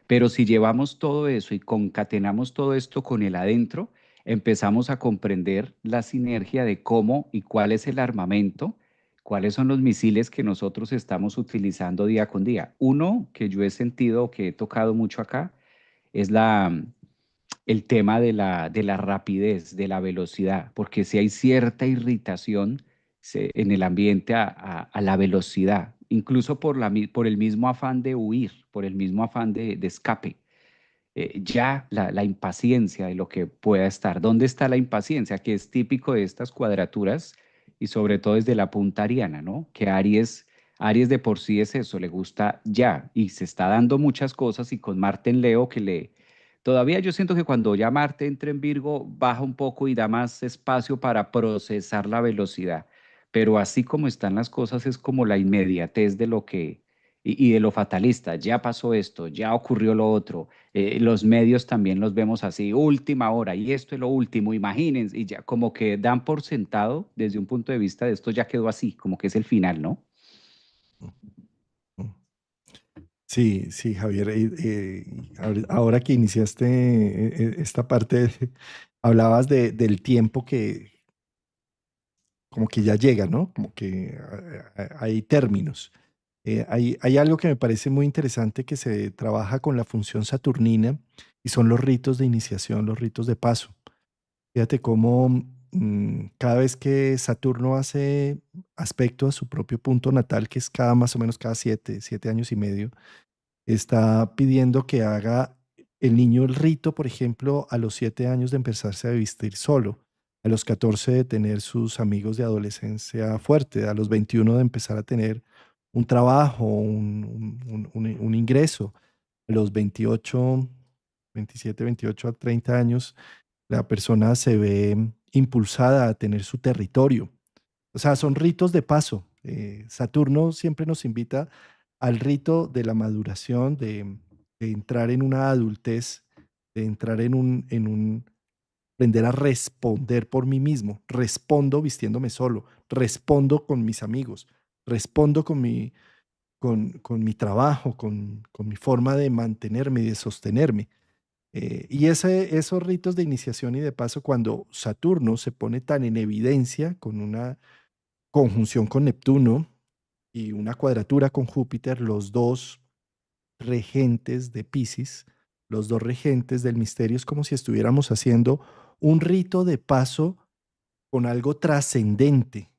Pero si llevamos todo eso y concatenamos todo esto con el adentro, empezamos a comprender la sinergia de cómo y cuál es el armamento, cuáles son los misiles que nosotros estamos utilizando día con día. Uno que yo he sentido, que he tocado mucho acá, es el tema de la rapidez, de la velocidad, porque si hay cierta irritación en el ambiente a la velocidad, incluso por el mismo afán de huir, por el mismo afán de escape. Ya la impaciencia de lo que pueda estar. ¿Dónde está la impaciencia? Que es típico de estas cuadraturas y sobre todo desde la punta ariana, ¿no? Que Aries de por sí es eso, le gusta ya y se está dando muchas cosas y con Marte en Leo que le... Todavía yo siento que cuando ya Marte entra en Virgo baja un poco y da más espacio para procesar la velocidad, pero así como están las cosas es como la inmediatez de lo que... Y de lo fatalista, ya pasó esto, ya ocurrió lo otro, los medios también los vemos así, última hora, y esto es lo último, imagínense, y ya como que dan por sentado desde un punto de vista de esto ya quedó así, como que es el final, ¿no? Sí, sí, Javier. Ahora que iniciaste esta parte, hablabas del tiempo que como que ya llega, ¿no? Como que hay términos. Hay algo que me parece muy interesante que se trabaja con la función saturnina y son los ritos de iniciación, los ritos de paso. Fíjate cómo cada vez que Saturno hace aspecto a su propio punto natal, que es cada más o menos cada 7 años y medio, está pidiendo que haga el niño el rito, por ejemplo, a los 7 años de empezarse a vestir solo, a los 14 de tener sus amigos de adolescencia fuerte, a los 21 de empezar a tener un trabajo, un ingreso, a los 28, 27, 28 a 30 años, la persona se ve impulsada a tener su territorio. O sea, son ritos de paso. Saturno siempre nos invita al rito de la maduración, de entrar en una adultez, de entrar aprender a responder por mí mismo. Respondo vistiéndome solo, respondo con mis amigos, respondo con mi trabajo, con mi forma de mantenerme y de sostenerme. Esos ritos de iniciación y de paso, cuando Saturno se pone tan en evidencia con una conjunción con Neptuno y una cuadratura con Júpiter, los dos regentes de Piscis, los dos regentes del misterio, es como si estuviéramos haciendo un rito de paso con algo trascendente,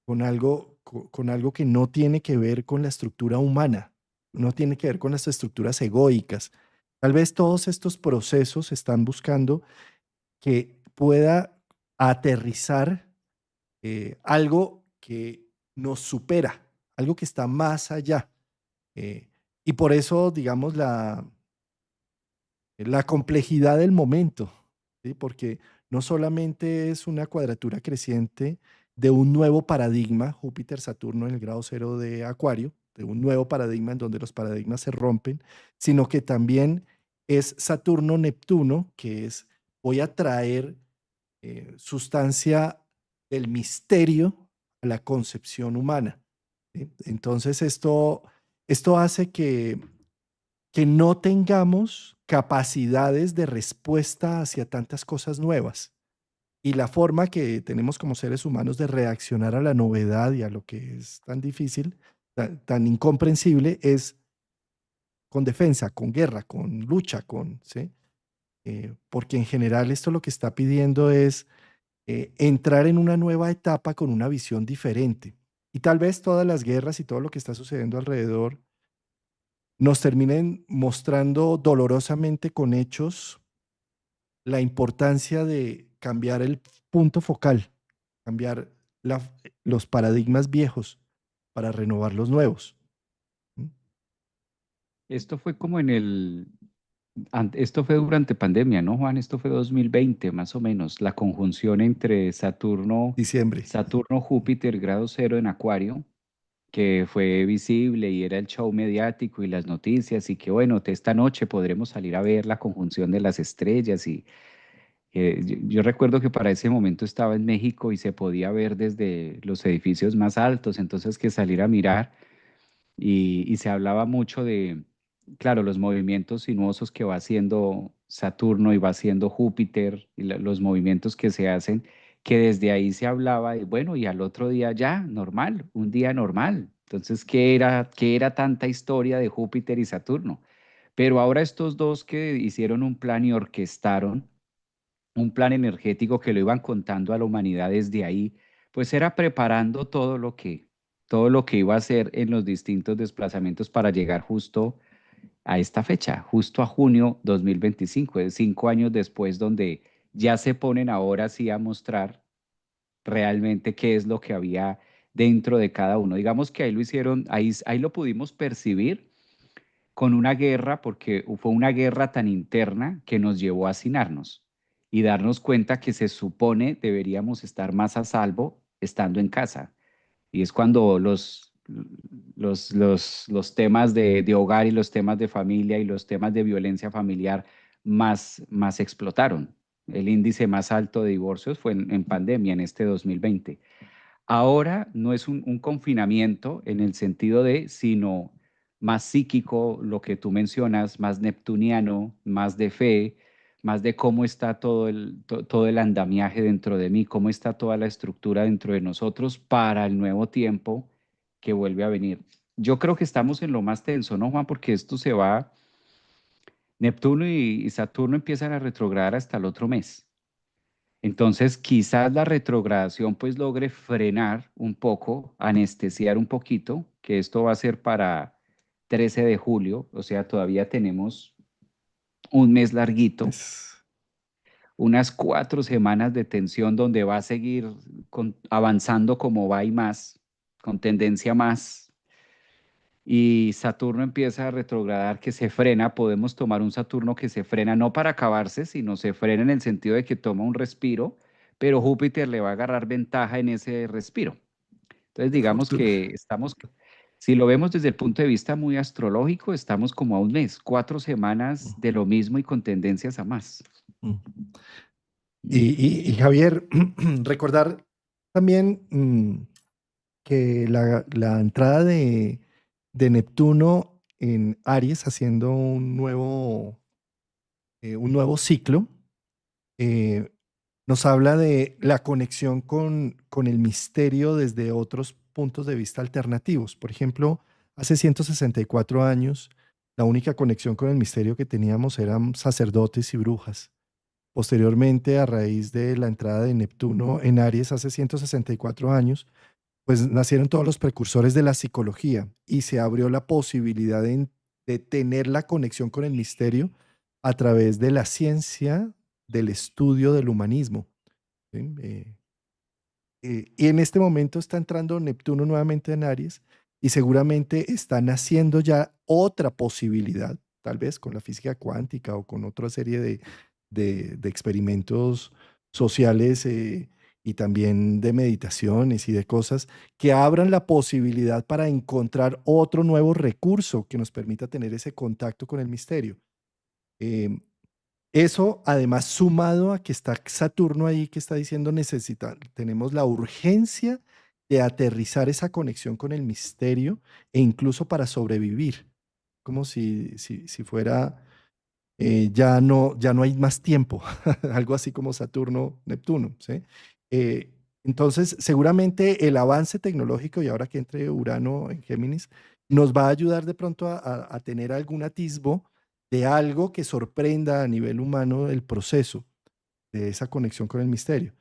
con algo que no tiene que ver con la estructura humana, no tiene que ver con las estructuras egoicas. Tal vez todos estos procesos están buscando que pueda aterrizar algo que nos supera, algo que está más allá. Eh, y por eso, digamos, la complejidad del momento, ¿sí? Porque no solamente es una cuadratura creciente de un nuevo paradigma, Júpiter-Saturno en el grado cero de Acuario, de un nuevo paradigma en donde los paradigmas se rompen, sino que también es Saturno-Neptuno, que es voy a traer sustancia del misterio a la concepción humana. ¿Sí? Entonces esto hace que no tengamos capacidades de respuesta hacia tantas cosas nuevas. Y la forma que tenemos como seres humanos de reaccionar a la novedad y a lo que es tan difícil, tan incomprensible, es con defensa, con guerra, con lucha, ¿sí? Porque en general esto lo que está pidiendo es entrar en una nueva etapa con una visión diferente. Y tal vez todas las guerras y todo lo que está sucediendo alrededor nos terminen mostrando dolorosamente con hechos la importancia de cambiar el punto focal, cambiar la- los paradigmas viejos para renovar los nuevos. ¿Mm? Esto fue como esto fue durante pandemia, ¿no, Juan? Esto fue 2020, más o menos, la conjunción entre Diciembre. Saturno-Júpiter, grado cero en Acuario, que fue visible y era el show mediático y las noticias y que bueno, esta noche podremos salir a ver la conjunción de las estrellas y yo recuerdo que para ese momento estaba en México y se podía ver desde los edificios más altos, entonces que salir a mirar y se hablaba mucho de, claro, los movimientos sinuosos que va haciendo Saturno y va haciendo Júpiter y los movimientos que se hacen, que desde ahí se hablaba de, bueno, y al otro día ya, normal, un día normal. Entonces, qué era tanta historia de Júpiter y Saturno? Pero ahora estos dos que hicieron un plan y orquestaron un plan energético que lo iban contando a la humanidad desde ahí, pues era preparando todo lo que iba a hacer en los distintos desplazamientos para llegar justo a esta fecha, justo a junio 2025, es 5 años después, donde ya se ponen ahora sí a mostrar realmente qué es lo que había dentro de cada uno. Digamos que ahí lo hicieron, ahí lo pudimos percibir con una guerra, porque fue una guerra tan interna que nos llevó a hacinarnos y darnos cuenta que se supone deberíamos estar más a salvo estando en casa. Y es cuando los temas de hogar y los temas de familia y los temas de violencia familiar más explotaron. El índice más alto de divorcios fue en pandemia, en este 2020. Ahora no es un confinamiento en el sentido de, sino más psíquico, lo que tú mencionas, más neptuniano, más de fe, más de cómo está todo el andamiaje dentro de mí, cómo está toda la estructura dentro de nosotros para el nuevo tiempo que vuelve a venir. Yo creo que estamos en lo más tenso, ¿no, Juan? Porque esto se va, Neptuno y Saturno empiezan a retrogradar hasta el otro mes. Entonces, quizás la retrogradación pues logre frenar un poco, anestesiar un poquito, que esto va a ser para 13 de julio, o sea, todavía tenemos un mes larguito, Es, unas 4 semanas de tensión donde va a seguir avanzando como va y más, con tendencia más. Y Saturno empieza a retrogradar, que se frena. Podemos tomar un Saturno que se frena no para acabarse, sino se frena en el sentido de que toma un respiro, pero Júpiter le va a agarrar ventaja en ese respiro. Entonces, digamos Fortuna. que estamos, si lo vemos desde el punto de vista muy astrológico, estamos como a un mes, 4 semanas de lo mismo y con tendencias a más. Mm. Y Javier, recordar también que la entrada de Neptuno en Aries haciendo un nuevo un nuevo ciclo. eh, Nos habla de la conexión con el misterio desde otros puntos de vista alternativos. Por ejemplo, hace 164 años, la única conexión con el misterio que teníamos eran sacerdotes y brujas. Posteriormente, a raíz de la entrada de Neptuno en Aries hace 164 años, pues nacieron todos los precursores de la psicología y se abrió la posibilidad de tener la conexión con el misterio a través de la ciencia del estudio del humanismo. ¿Sí? Y en este momento está entrando Neptuno nuevamente en Aries y seguramente está naciendo ya otra posibilidad, tal vez con la física cuántica o con otra serie de experimentos sociales, y también de meditaciones y de cosas que abran la posibilidad para encontrar otro nuevo recurso que nos permita tener ese contacto con el misterio. Em, Eso, además, sumado a que está Saturno ahí, que está diciendo tenemos la urgencia de aterrizar esa conexión con el misterio e incluso para sobrevivir, como si fuera, ya no hay más tiempo, algo así como Saturno, Neptuno, ¿sí? Eh, entonces, seguramente el avance tecnológico y ahora que entre Urano en Géminis, nos va a ayudar de pronto a tener algún atisbo de algo que sorprenda a nivel humano el proceso de esa conexión con el misterio.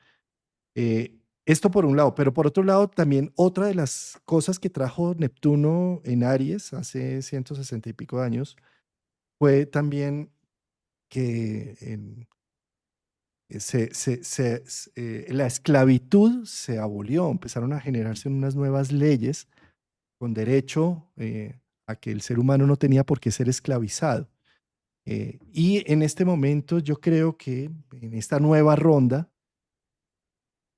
Esto por un lado, pero por otro lado, también otra de las cosas que trajo Neptuno en Aries hace 160 y pico de años fue también que la esclavitud se abolió, empezaron a generarse unas nuevas leyes con derecho, a que el ser humano no tenía por qué ser esclavizado. Y en este momento yo creo que en esta nueva ronda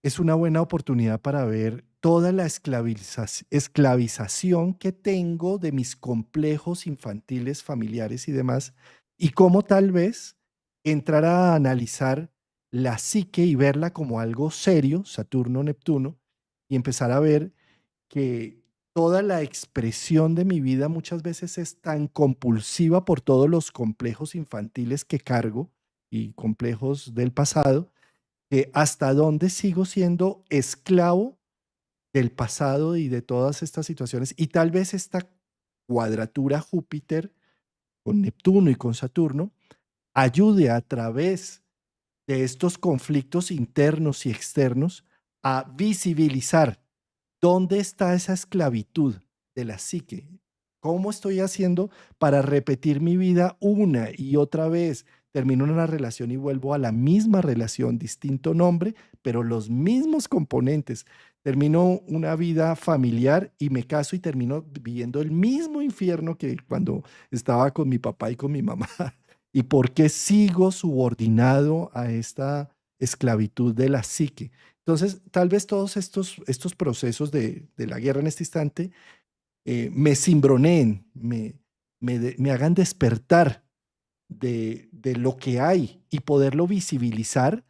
es una buena oportunidad para ver toda la esclavización que tengo de mis complejos infantiles, familiares y demás, y cómo tal vez entrar a analizar la psique y verla como algo serio, Saturno, Neptuno, y empezar a ver que toda la expresión de mi vida muchas veces es tan compulsiva por todos los complejos infantiles que cargo y complejos del pasado, que hasta dónde sigo siendo esclavo del pasado y de todas estas situaciones. Y tal vez esta cuadratura Júpiter con Neptuno y con Saturno ayude a través de estos conflictos internos y externos a visibilizar dónde está esa esclavitud de la psique. ¿Cómo estoy haciendo para repetir mi vida una y otra vez? Termino una relación y vuelvo a la misma relación, distinto nombre, pero los mismos componentes. Termino una vida familiar y me caso y termino viviendo el mismo infierno que cuando estaba con mi papá y con mi mamá. ¿Y por qué sigo subordinado a esta esclavitud de la psique? Entonces, tal vez todos estos procesos de la guerra en este instante, me cimbroneen, me hagan despertar de lo que hay y poderlo visibilizar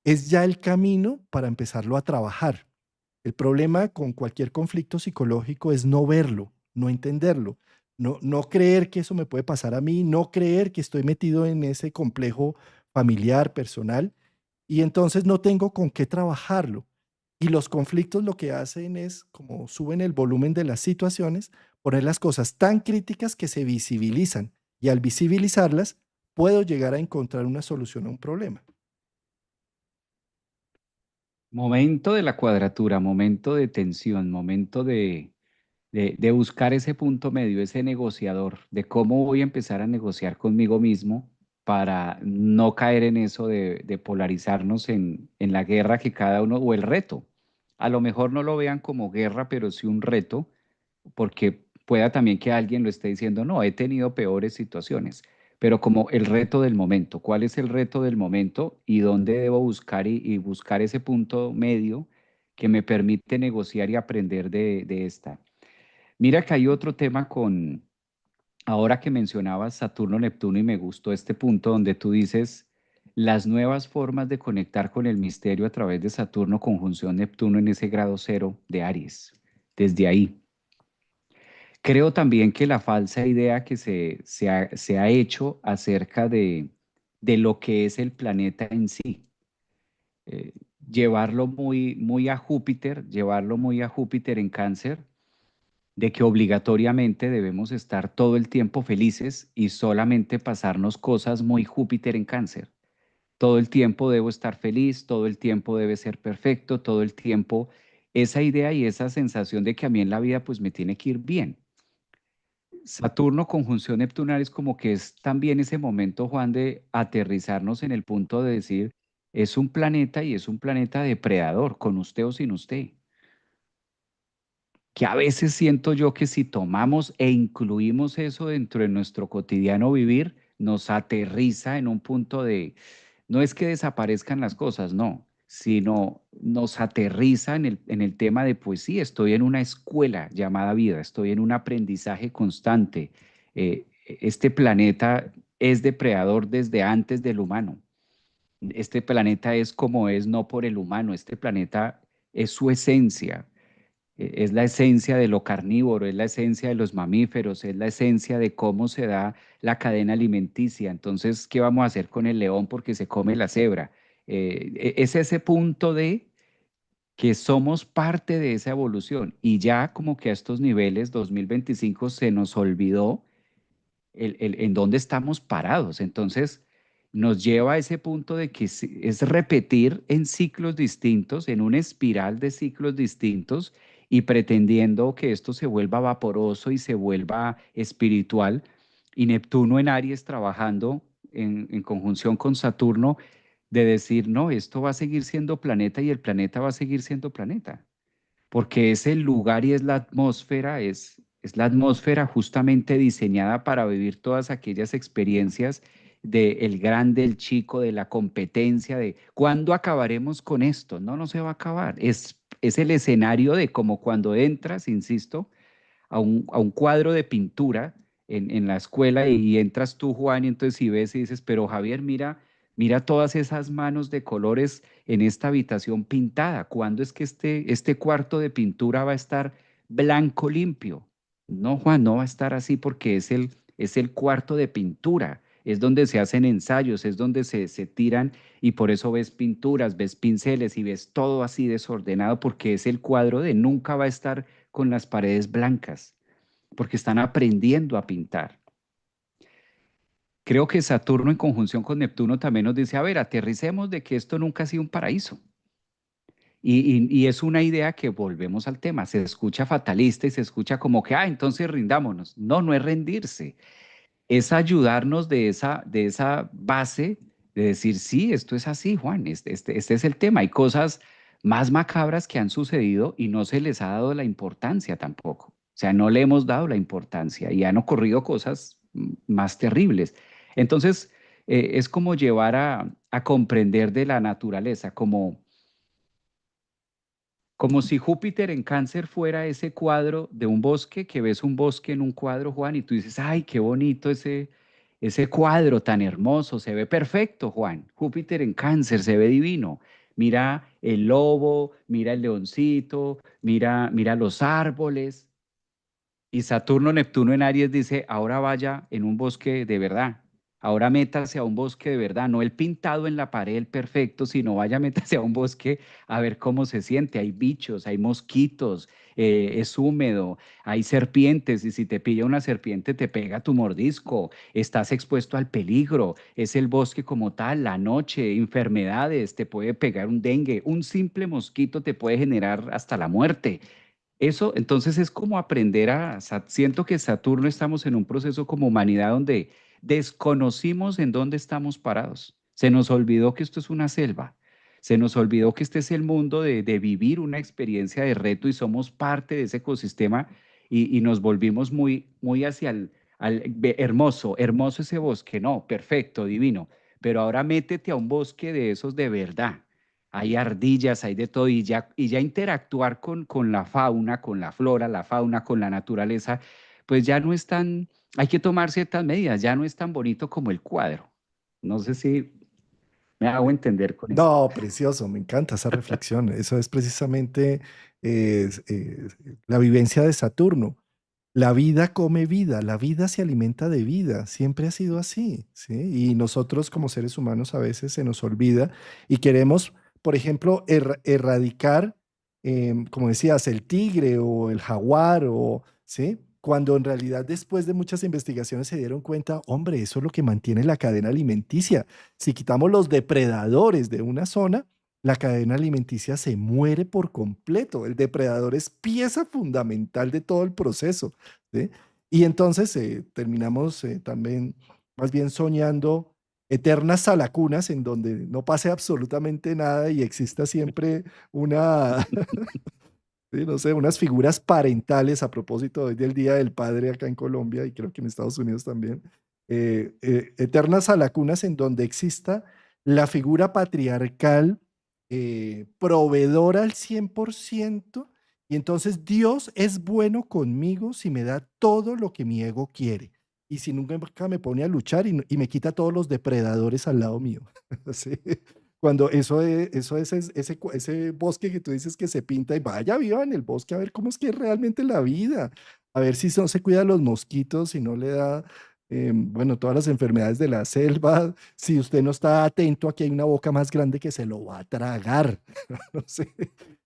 es ya el camino para empezarlo a trabajar. El problema con cualquier conflicto psicológico es no verlo, no entenderlo, no creer que eso me puede pasar a mí, no creer que estoy metido en ese complejo familiar, personal, y entonces no tengo con qué trabajarlo. Y los conflictos lo que hacen es, como suben el volumen de las situaciones, poner las cosas tan críticas que se visibilizan. Y al visibilizarlas, puedo llegar a encontrar una solución a un problema. Momento de la cuadratura, momento de tensión, momento de buscar ese punto medio, ese negociador, de cómo voy a empezar a negociar conmigo mismo para no caer en eso de polarizarnos en la guerra que cada uno, o el reto. A lo mejor no lo vean como guerra, pero sí un reto, porque pueda también que alguien lo esté diciendo, no, he tenido peores situaciones, pero como el reto del momento, ¿cuál es el reto del momento y dónde debo buscar y buscar ese punto medio que me permite negociar y aprender de esta? Mira que hay otro tema con, ahora que mencionabas Saturno, Neptuno, y me gustó este punto donde tú dices las nuevas formas de conectar con el misterio a través de Saturno, conjunción Neptuno en ese grado cero de Aries. Desde ahí. Creo también que la falsa idea que se ha hecho acerca de lo que es el planeta en sí. Eh, llevarlo muy a Júpiter, llevarlo muy a Júpiter en Cáncer, de que obligatoriamente debemos estar todo el tiempo felices y solamente pasarnos cosas muy Júpiter en Cáncer. Todo el tiempo debo estar feliz, todo el tiempo debe ser perfecto, todo el tiempo esa idea y esa sensación de que a mí en la vida pues me tiene que ir bien. Saturno conjunción Neptunar es como que es también ese momento, Juan, de aterrizarnos en el punto de decir, es un planeta y es un planeta depredador, con usted o sin usted. Que a veces siento yo que si tomamos e incluimos eso dentro de nuestro cotidiano vivir, nos aterriza en un punto de, no es que desaparezcan las cosas, no, sino nos aterriza en el tema de, pues sí, estoy en una escuela llamada vida, estoy en un aprendizaje constante. Este planeta es depredador desde antes del humano. Este planeta es como es, no por el humano, este planeta es su esencia. Es la esencia de lo carnívoro, es la esencia de los mamíferos, es la esencia de cómo se da la cadena alimenticia. Entonces, ¿qué vamos a hacer con el león porque se come la cebra? Es ese punto de que somos parte de esa evolución y ya como que a estos niveles 2025 se nos olvidó en dónde estamos parados. Entonces, nos lleva a ese punto de que es repetir en ciclos distintos, en una espiral de ciclos distintos y pretendiendo que esto se vuelva vaporoso y se vuelva espiritual. Y Neptuno en Aries trabajando en conjunción con Saturno de decir, no, esto va a seguir siendo planeta y el planeta va a seguir siendo planeta porque es el lugar y es la atmósfera, es la atmósfera justamente diseñada para vivir todas aquellas experiencias de el grande, el chico, de la competencia, de ¿cuándo acabaremos con esto? No, no se va a acabar. Es el escenario de como cuando entras, insisto, a un cuadro de pintura en la escuela y entras tú, Juan, y entonces si ves y dices, pero Javier, mira todas esas manos de colores en esta habitación pintada. ¿Cuándo es que este cuarto de pintura va a estar blanco limpio? No, Juan, no va a estar así porque es el cuarto de pintura. Es donde se hacen ensayos, es donde se tiran y por eso ves pinturas, ves pinceles y ves todo así desordenado porque es el cuadro de nunca va a estar con las paredes blancas, porque están aprendiendo a pintar. Creo que Saturno en conjunción con Neptuno también nos dice, a ver, aterricemos de que esto nunca ha sido un paraíso. Y es una idea que volvemos al tema, se escucha fatalista y se escucha como que, entonces rindámonos. No, no es rendirse, es ayudarnos de esa base de decir, sí, esto es así, Juan, este es el tema. Hay cosas más macabras que han sucedido y no se les ha dado la importancia tampoco. O sea, no le hemos dado la importancia y han ocurrido cosas más terribles. Entonces, es como llevar a comprender de la naturaleza, como si Júpiter en Cáncer fuera ese cuadro de un bosque, que ves un bosque en un cuadro, Juan, y tú dices, ay, qué bonito ese cuadro tan hermoso, se ve perfecto, Juan. Júpiter en Cáncer, se ve divino. Mira el lobo, mira el leoncito, mira los árboles. Y Saturno, Neptuno en Aries dice, ahora vaya en un bosque de verdad. Ahora métase a un bosque de verdad, no el pintado en la pared, el perfecto, sino vaya, métase a un bosque a ver cómo se siente. Hay bichos, hay mosquitos, es húmedo, hay serpientes y si te pilla una serpiente te pega tu mordisco, estás expuesto al peligro, es el bosque como tal, la noche, enfermedades, te puede pegar un dengue, un simple mosquito te puede generar hasta la muerte. Eso, entonces es como aprender siento que Saturno estamos en un proceso como humanidad donde desconocimos en dónde estamos parados. Se nos olvidó que esto es una selva. Se nos olvidó que este es el mundo de vivir una experiencia de reto y somos parte de ese ecosistema y nos volvimos muy hacia hermoso, hermoso ese bosque, no, perfecto, divino. Pero ahora métete a un bosque de esos de verdad, hay ardillas, hay de todo, y ya interactuar con la fauna, con la flora, la fauna, con la naturaleza, pues ya no es tan, hay que tomar ciertas medidas, ya no es tan bonito como el cuadro. No sé si me hago entender con eso. No, precioso, me encanta esa reflexión. Eso es precisamente la vivencia de Saturno. La vida come vida, la vida se alimenta de vida, siempre ha sido así, ¿sí? Y nosotros como seres humanos a veces se nos olvida y queremos, por ejemplo, erradicar, como decías, el tigre o el jaguar, o, ¿sí? Cuando en realidad después de muchas investigaciones se dieron cuenta, hombre, eso es lo que mantiene la cadena alimenticia. Si quitamos los depredadores de una zona, la cadena alimenticia se muere por completo. El depredador es pieza fundamental de todo el proceso. ¿Sí? Y entonces terminamos también más bien soñando eternas salacunas en donde no pase absolutamente nada y exista siempre una, sí, no sé, unas figuras parentales a propósito hoy del Día del Padre acá en Colombia y creo que en Estados Unidos también. Eternas alacunas en donde exista la figura patriarcal proveedora al 100% y entonces Dios es bueno conmigo si me da todo lo que mi ego quiere y si nunca me pone a luchar y me quita todos los depredadores al lado mío. Sí. Cuando ese bosque que tú dices que se pinta y vaya, viva en el bosque a ver cómo es que es realmente la vida, a ver si no se cuida los mosquitos, si no le da, bueno, todas las enfermedades de la selva, si usted no está atento, aquí hay una boca más grande que se lo va a tragar, no sé.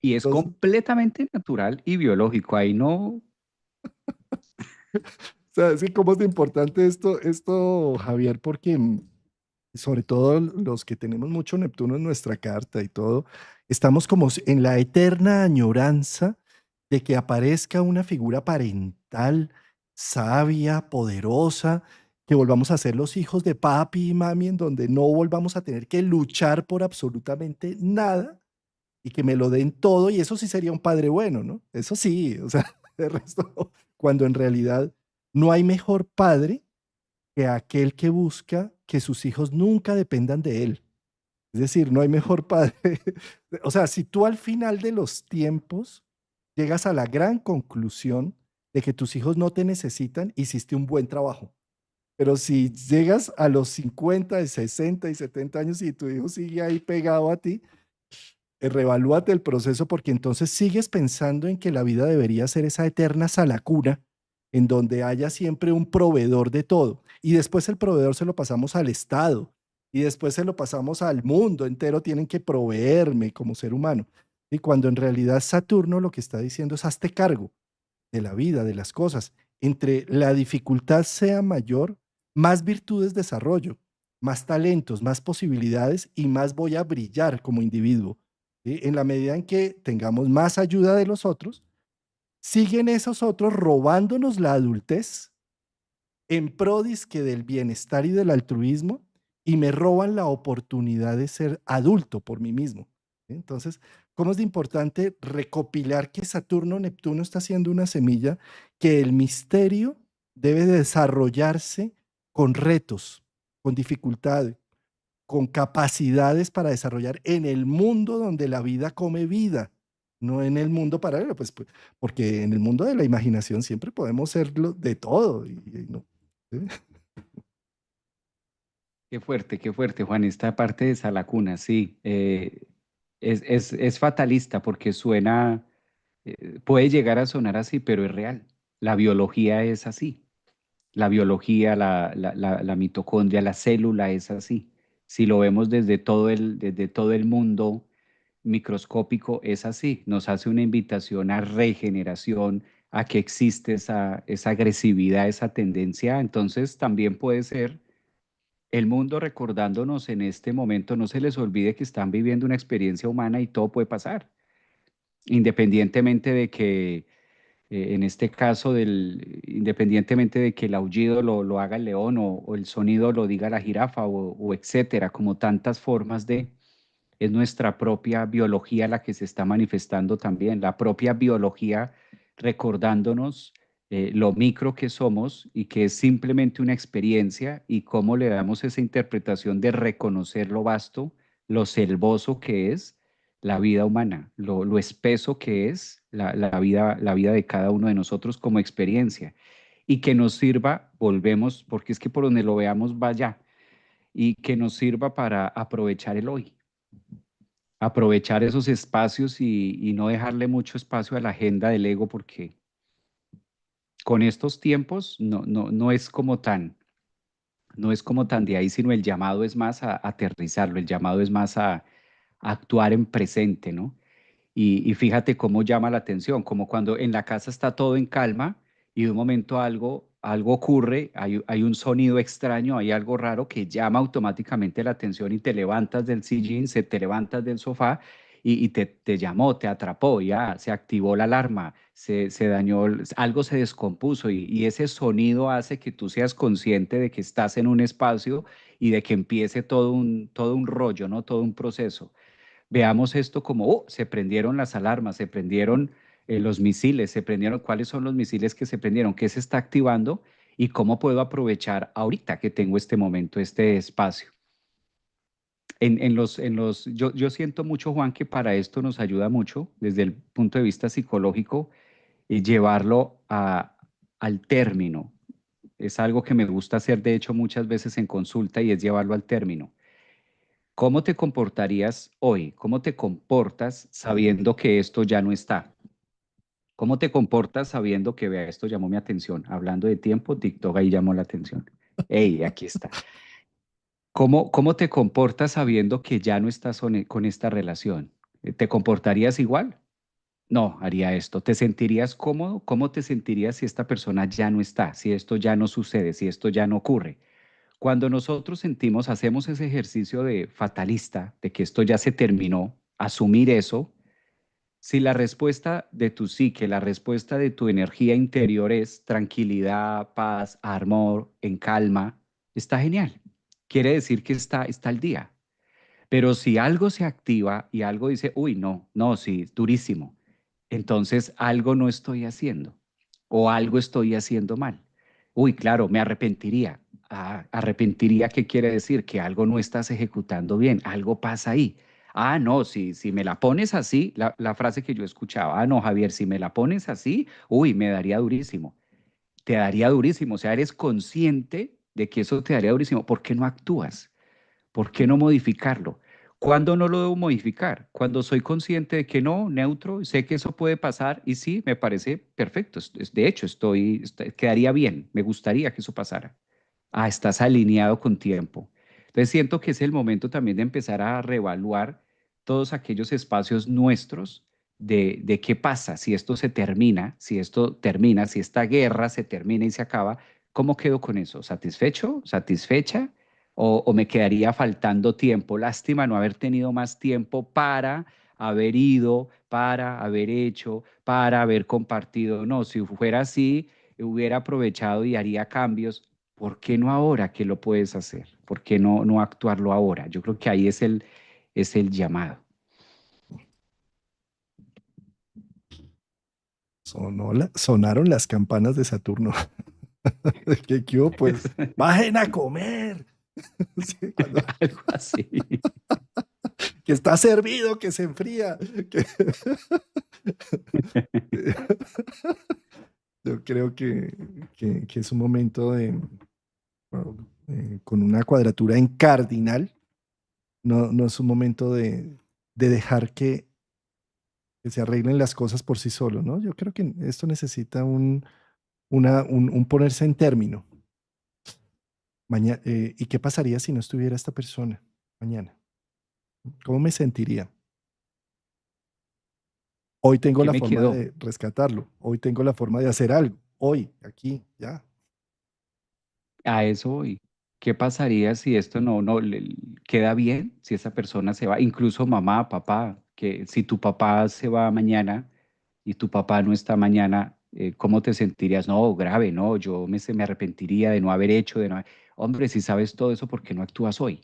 Y es Entonces, completamente natural y biológico. Ahí no, o sea, es que cómo es de importante esto, Javier, porque sobre todo los que tenemos mucho Neptuno en nuestra carta y todo, estamos como en la eterna añoranza de que aparezca una figura parental, sabia, poderosa, que volvamos a ser los hijos de papi y mami, en donde no volvamos a tener que luchar por absolutamente nada y que me lo den todo, y eso sí sería un padre bueno, ¿no? Eso sí, o sea, de resto, cuando en realidad no hay mejor padre que aquel que busca que sus hijos nunca dependan de él. Es decir, no hay mejor padre. O sea, si tú al final de los tiempos llegas a la gran conclusión de que tus hijos no te necesitan, hiciste un buen trabajo. Pero si llegas a los 50, y 60 y 70 años y tu hijo sigue ahí pegado a ti, revalúate el proceso porque entonces sigues pensando en que la vida debería ser esa eterna salacuna en donde haya siempre un proveedor de todo. Y después el proveedor se lo pasamos al Estado y después se lo pasamos al mundo entero, tienen que proveerme como ser humano. Y cuando en realidad Saturno lo que está diciendo es hazte cargo de la vida, de las cosas. Entre la dificultad sea mayor, más virtudes desarrollo, más talentos, más posibilidades y más voy a brillar como individuo. ¿Sí? En la medida en que tengamos más ayuda de los otros, siguen esos otros robándonos la adultez en pro disque del bienestar y del altruismo y me roban la oportunidad de ser adulto por mí mismo. ¿Sí? Entonces, ¿cómo es de importante recopilar que Saturno, Neptuno está haciendo una semilla que el misterio debe desarrollarse con retos, con dificultades, con capacidades para desarrollar en el mundo donde la vida come vida, no en el mundo paralelo, porque en el mundo de la imaginación siempre podemos ser de todo. Y no, ¿sí? qué fuerte, Juan, esta parte de esa lacuna, sí. Es fatalista porque suena, puede llegar a sonar así, pero es real. La biología es así. La biología, la mitocondria, la célula es así. Si lo vemos desde todo el mundo microscópico, es así. Nos hace una invitación a regeneración, a que existe esa agresividad, esa tendencia. Entonces también puede ser el mundo recordándonos en este momento, no se les olvide que están viviendo una experiencia humana y todo puede pasar, independientemente de que en este caso, independientemente de que el aullido lo haga el león o el sonido lo diga la jirafa o etcétera, como tantas formas es nuestra propia biología la que se está manifestando también, la propia biología recordándonos lo micro que somos y que es simplemente una experiencia y cómo le damos esa interpretación de reconocer lo vasto, lo selvoso que es la vida humana, lo espeso que es la vida de cada uno de nosotros como experiencia y que nos sirva, volvemos, porque es que por donde lo veamos vaya, y que nos sirva para aprovechar el hoy, aprovechar esos espacios y no dejarle mucho espacio a la agenda del ego, porque con estos tiempos no es como tan, no es como tan de ahí, sino el llamado es más a aterrizarlo, el llamado es más a actuar en presente, ¿no? Y fíjate cómo llama la atención, como cuando en la casa está todo en calma y de un momento algo ocurre, hay un sonido extraño, hay algo raro que llama automáticamente la atención y te levantas del sillín, te levantas del sofá y te llamó, te atrapó, ya se activó la alarma, se dañó, algo se descompuso y ese sonido hace que tú seas consciente de que estás en un espacio y de que empiece todo un rollo, ¿no? Todo un proceso. Veamos esto como, oh, se prendieron las alarmas, se prendieron los misiles, se prendieron, ¿cuáles son los misiles que se prendieron? ¿Qué se está activando? ¿Y cómo puedo aprovechar ahorita que tengo este momento, este espacio? Yo siento mucho, Juan, que para esto nos ayuda mucho desde el punto de vista psicológico llevarlo al término. Es algo que me gusta hacer, de hecho, muchas veces en consulta y es llevarlo al término. ¿Cómo te comportarías hoy? ¿Cómo te comportas sabiendo que esto ya no está? ¿Cómo te comportas sabiendo que, vea, esto llamó mi atención? Hablando de tiempo, TikTok ahí llamó la atención. Hey, aquí está. ¿Cómo te comportas sabiendo que ya no estás con esta relación? ¿Te comportarías igual? No, haría esto. ¿Te sentirías cómodo? ¿Cómo te sentirías si esta persona ya no está, si esto ya no sucede, si esto ya no ocurre? Cuando nosotros sentimos, hacemos ese ejercicio de fatalista, de que esto ya se terminó, asumir eso, si la respuesta de tu psique, la respuesta de tu energía interior es tranquilidad, paz, amor, en calma, está genial. Quiere decir que está al día. Pero si algo se activa y algo dice, uy, no, sí, durísimo, entonces algo no estoy haciendo o algo estoy haciendo mal. Uy, claro, me arrepentiría. Ah, arrepentiría, ¿qué quiere decir? Que algo no estás ejecutando bien, algo pasa ahí. Ah, no, si me la pones así, la frase que yo escuchaba, no, Javier, si me la pones así, uy, me daría durísimo, te daría durísimo, o sea, eres consciente de que eso te daría durísimo, ¿por qué no actúas? ¿Por qué no modificarlo? ¿Cuándo no lo debo modificar? Cuando soy consciente de que no, neutro, sé que eso puede pasar y sí, me parece perfecto. De hecho, quedaría bien, me gustaría que eso pasara. Ah, estás alineado con tiempo. Entonces siento que es el momento también de empezar a reevaluar todos aquellos espacios nuestros de qué pasa si esto se termina, si esto termina, si esta guerra se termina y se acaba, ¿cómo quedo con eso? ¿Satisfecho? ¿Satisfecha? O me quedaría faltando tiempo? Lástima no haber tenido más tiempo para haber ido, para haber hecho, para haber compartido. No, si fuera así, hubiera aprovechado y haría cambios. ¿Por qué no ahora que lo puedes hacer? ¿Por qué no actuarlo ahora? Yo creo que ahí es el llamado. Sonaron las campanas de Saturno. ¿Qué hubo? Pues bajen a comer. Sí, Algo así. que está servido, que se enfría. Yo creo que es un momento bueno, con una cuadratura en cardinal. No es un momento de dejar que se arreglen las cosas por sí solo, ¿no? Yo creo que esto necesita un ponerse en término. ¿Y qué pasaría si no estuviera esta persona mañana? ¿Cómo me sentiría? Hoy tengo ¿Qué la me forma quedó? de rescatarlo. Hoy tengo la forma de hacer algo. Hoy, aquí, ya. A eso voy. ¿Qué pasaría si esto no queda bien? Si esa persona se va, incluso mamá, papá, que si tu papá se va mañana y tu papá no está mañana, ¿cómo te sentirías? No, grave, no, me arrepentiría de no haber hecho, de no haber- Hombre, si sabes todo eso, ¿por qué no actúas hoy?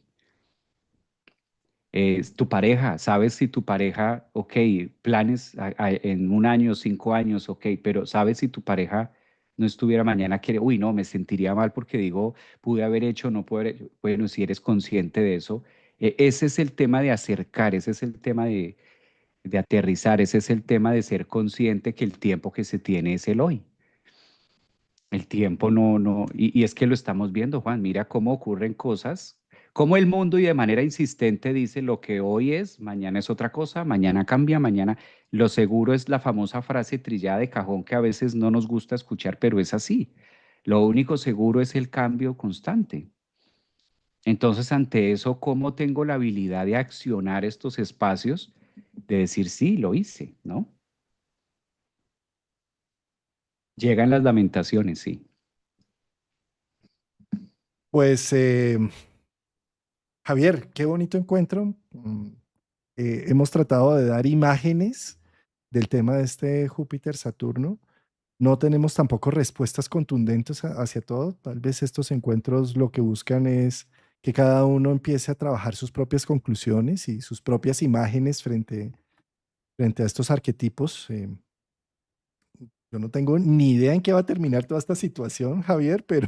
Tu pareja, sabes si tu pareja, ok, planes en un año, 5 años, ok, pero sabes si tu pareja no estuviera mañana, quiere, uy, no, me sentiría mal porque digo, pude haber hecho, no pude haber hecho. Bueno, si eres consciente de eso, ese es el tema de acercar, ese es el tema de aterrizar, ese es el tema de ser consciente que el tiempo que se tiene es el hoy. El tiempo y es que lo estamos viendo, Juan, mira cómo ocurren cosas. Cómo el mundo y de manera insistente dice lo que hoy es, mañana es otra cosa, mañana cambia, mañana. Lo seguro es la famosa frase trillada de cajón que a veces no nos gusta escuchar, pero es así. Lo único seguro es el cambio constante. Entonces, ante eso, ¿cómo tengo la habilidad de accionar estos espacios, de decir, sí, lo hice, ¿no? Llegan las lamentaciones, sí. Pues Javier, qué bonito encuentro. Hemos tratado de dar imágenes del tema de este Júpiter-Saturno. No tenemos tampoco respuestas contundentes hacia todo. Tal vez estos encuentros lo que buscan es que cada uno empiece a trabajar sus propias conclusiones y sus propias imágenes frente a estos arquetipos. Yo no tengo ni idea en qué va a terminar toda esta situación, Javier, pero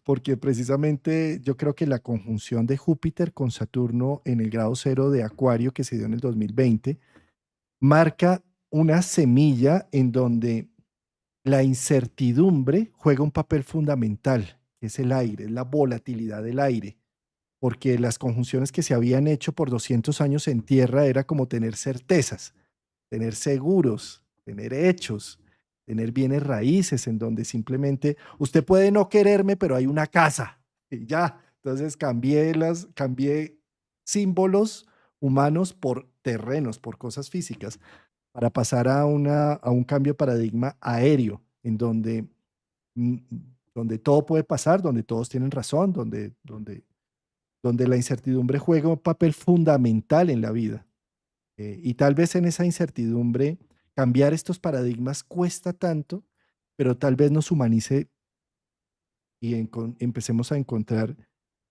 porque precisamente yo creo que la conjunción de Júpiter con Saturno en el grado cero de Acuario que se dio en el 2020 marca una semilla en donde la incertidumbre juega un papel fundamental, que es el aire, es la volatilidad del aire, porque las conjunciones que se habían hecho por 200 años en tierra era como tener certezas, tener seguros, tener hechos, tener bienes raíces en donde simplemente usted puede no quererme, pero hay una casa y ya. Entonces cambié símbolos humanos por terrenos, por cosas físicas, para pasar a un cambio de paradigma aéreo, en donde, mm, donde todo puede pasar, donde todos tienen razón, donde la incertidumbre juega un papel fundamental en la vida. Y tal vez en esa incertidumbre cambiar estos paradigmas cuesta tanto, pero tal vez nos humanice y empecemos a encontrar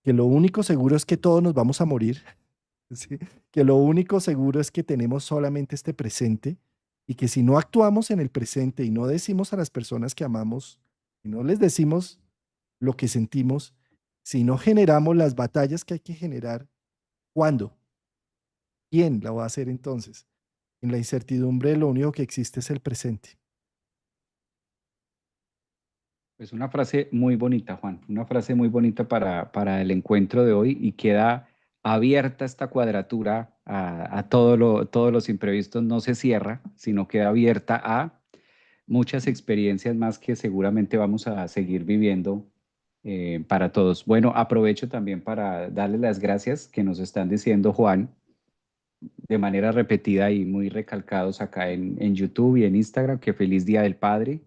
que lo único seguro es que todos nos vamos a morir, ¿sí? Que lo único seguro es que tenemos solamente este presente y que si no actuamos en el presente y no decimos a las personas que amamos, y no les decimos lo que sentimos, si no generamos las batallas que hay que generar, ¿cuándo? ¿Quién la va a hacer entonces? En la incertidumbre lo único que existe es el presente. Es una frase muy bonita, Juan, una frase muy bonita para el encuentro de hoy y queda abierta esta cuadratura a todos los imprevistos, no se cierra, sino queda abierta a muchas experiencias más que seguramente vamos a seguir viviendo para todos. Bueno, aprovecho también para darle las gracias que nos están diciendo, Juan, de manera repetida y muy recalcados acá en YouTube y en Instagram, que feliz Día del Padre,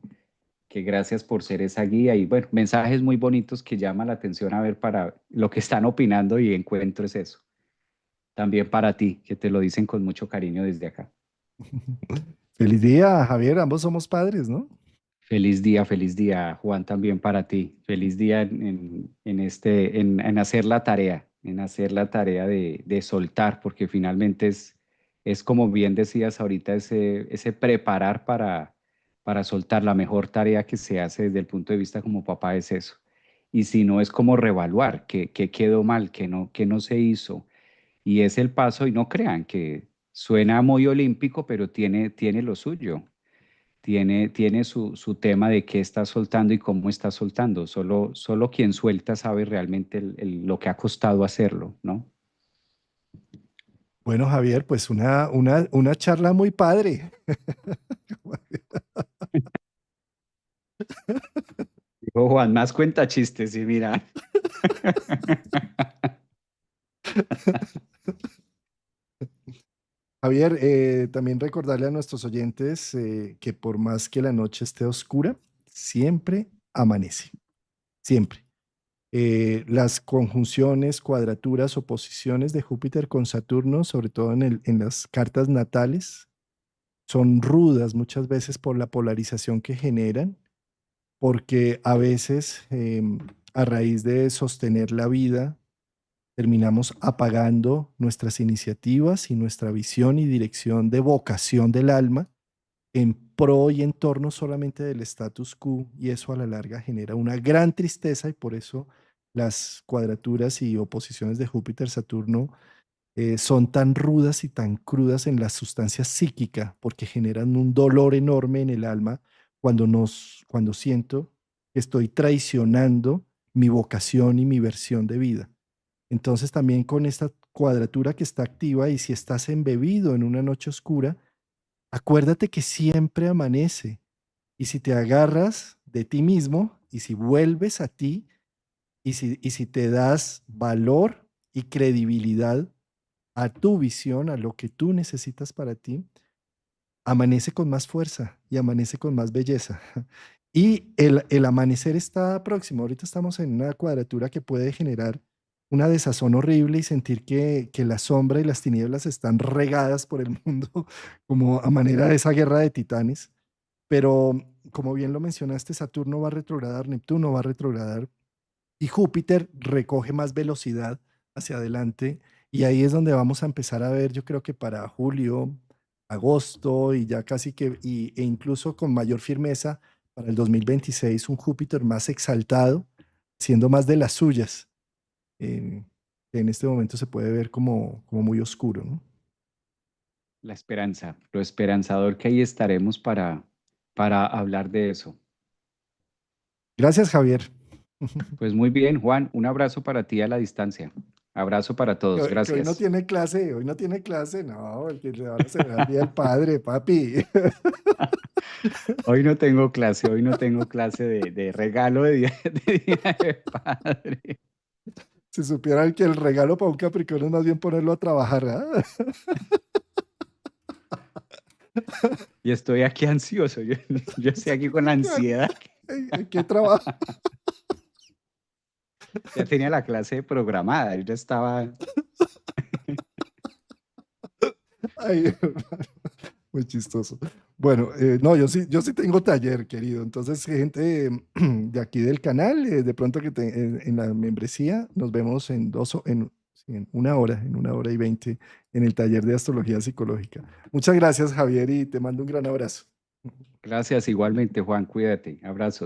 que gracias por ser esa guía y bueno, mensajes muy bonitos que llaman la atención a ver para lo que están opinando y encuentro es eso. También para ti, que te lo dicen con mucho cariño desde acá. Feliz día, Javier. Ambos somos padres, ¿no? Feliz día, Juan, también para ti. Feliz día en hacer la tarea, en hacer la tarea de soltar, porque finalmente es como bien decías ahorita, ese preparar para soltar. La mejor tarea que se hace desde el punto de vista como papá es eso. Y si no, es como reevaluar qué quedó mal, qué no se hizo. Y es el paso, y no crean que suena muy olímpico, pero tiene lo suyo, tiene su tema de qué está soltando y cómo está soltando. Solo quien suelta sabe realmente lo que ha costado hacerlo, ¿no? Bueno, Javier, pues una charla muy padre. Dijo Juan, más cuenta chistes y mira. Javier, también recordarle a nuestros oyentes que por más que la noche esté oscura, siempre amanece, siempre. Las conjunciones, cuadraturas, oposiciones de Júpiter con Saturno, sobre todo en las cartas natales, son rudas muchas veces por la polarización que generan, porque a veces a raíz de sostener la vida, terminamos apagando nuestras iniciativas y nuestra visión y dirección de vocación del alma en pro y en torno solamente del status quo, y eso a la larga genera una gran tristeza, y por eso las cuadraturas y oposiciones de Júpiter-Saturno son tan rudas y tan crudas en la sustancia psíquica, porque generan un dolor enorme en el alma cuando siento que estoy traicionando mi vocación y mi versión de vida. Entonces también con esta cuadratura que está activa y si estás embebido en una noche oscura, acuérdate que siempre amanece. Y si te agarras de ti mismo y si vuelves a ti y si te das valor y credibilidad a tu visión, a lo que tú necesitas para ti, amanece con más fuerza y amanece con más belleza. Y el amanecer está próximo. Ahorita estamos en una cuadratura que puede generar una desazón horrible y sentir que la sombra y las tinieblas están regadas por el mundo, como a manera de esa guerra de titanes. Pero como bien lo mencionaste, Saturno va a retrogradar, Neptuno va a retrogradar y Júpiter recoge más velocidad hacia adelante y ahí es donde vamos a empezar a ver, yo creo que para julio, agosto y ya casi que, e incluso con mayor firmeza para el 2026, un Júpiter más exaltado, siendo más de las suyas, que en este momento se puede ver como muy oscuro, ¿no? La esperanza, lo esperanzador que ahí estaremos para hablar de eso. Gracias, Javier. Pues muy bien, Juan, un abrazo para ti a la distancia. Abrazo para todos, Que hoy no gracias. tiene clase, hoy no tiene clase, no, el que ahora se el día del padre, papi. Hoy no tengo clase de regalo de Día de Padre. Si supieran que el regalo para un Capricornio es más bien ponerlo a trabajar, ¿ah? Y estoy aquí ansioso, yo estoy aquí con la ansiedad. ¿En qué trabaja? Ya tenía la clase programada, yo ya estaba. Ay, muy chistoso. Bueno, no, yo sí tengo taller, querido. Entonces, gente de aquí del canal, de pronto que en la membresía, nos vemos en sí, en 1 hora y 20, en el taller de astrología psicológica. Muchas gracias, Javier, y te mando un gran abrazo. Gracias igualmente, Juan, cuídate, abrazos.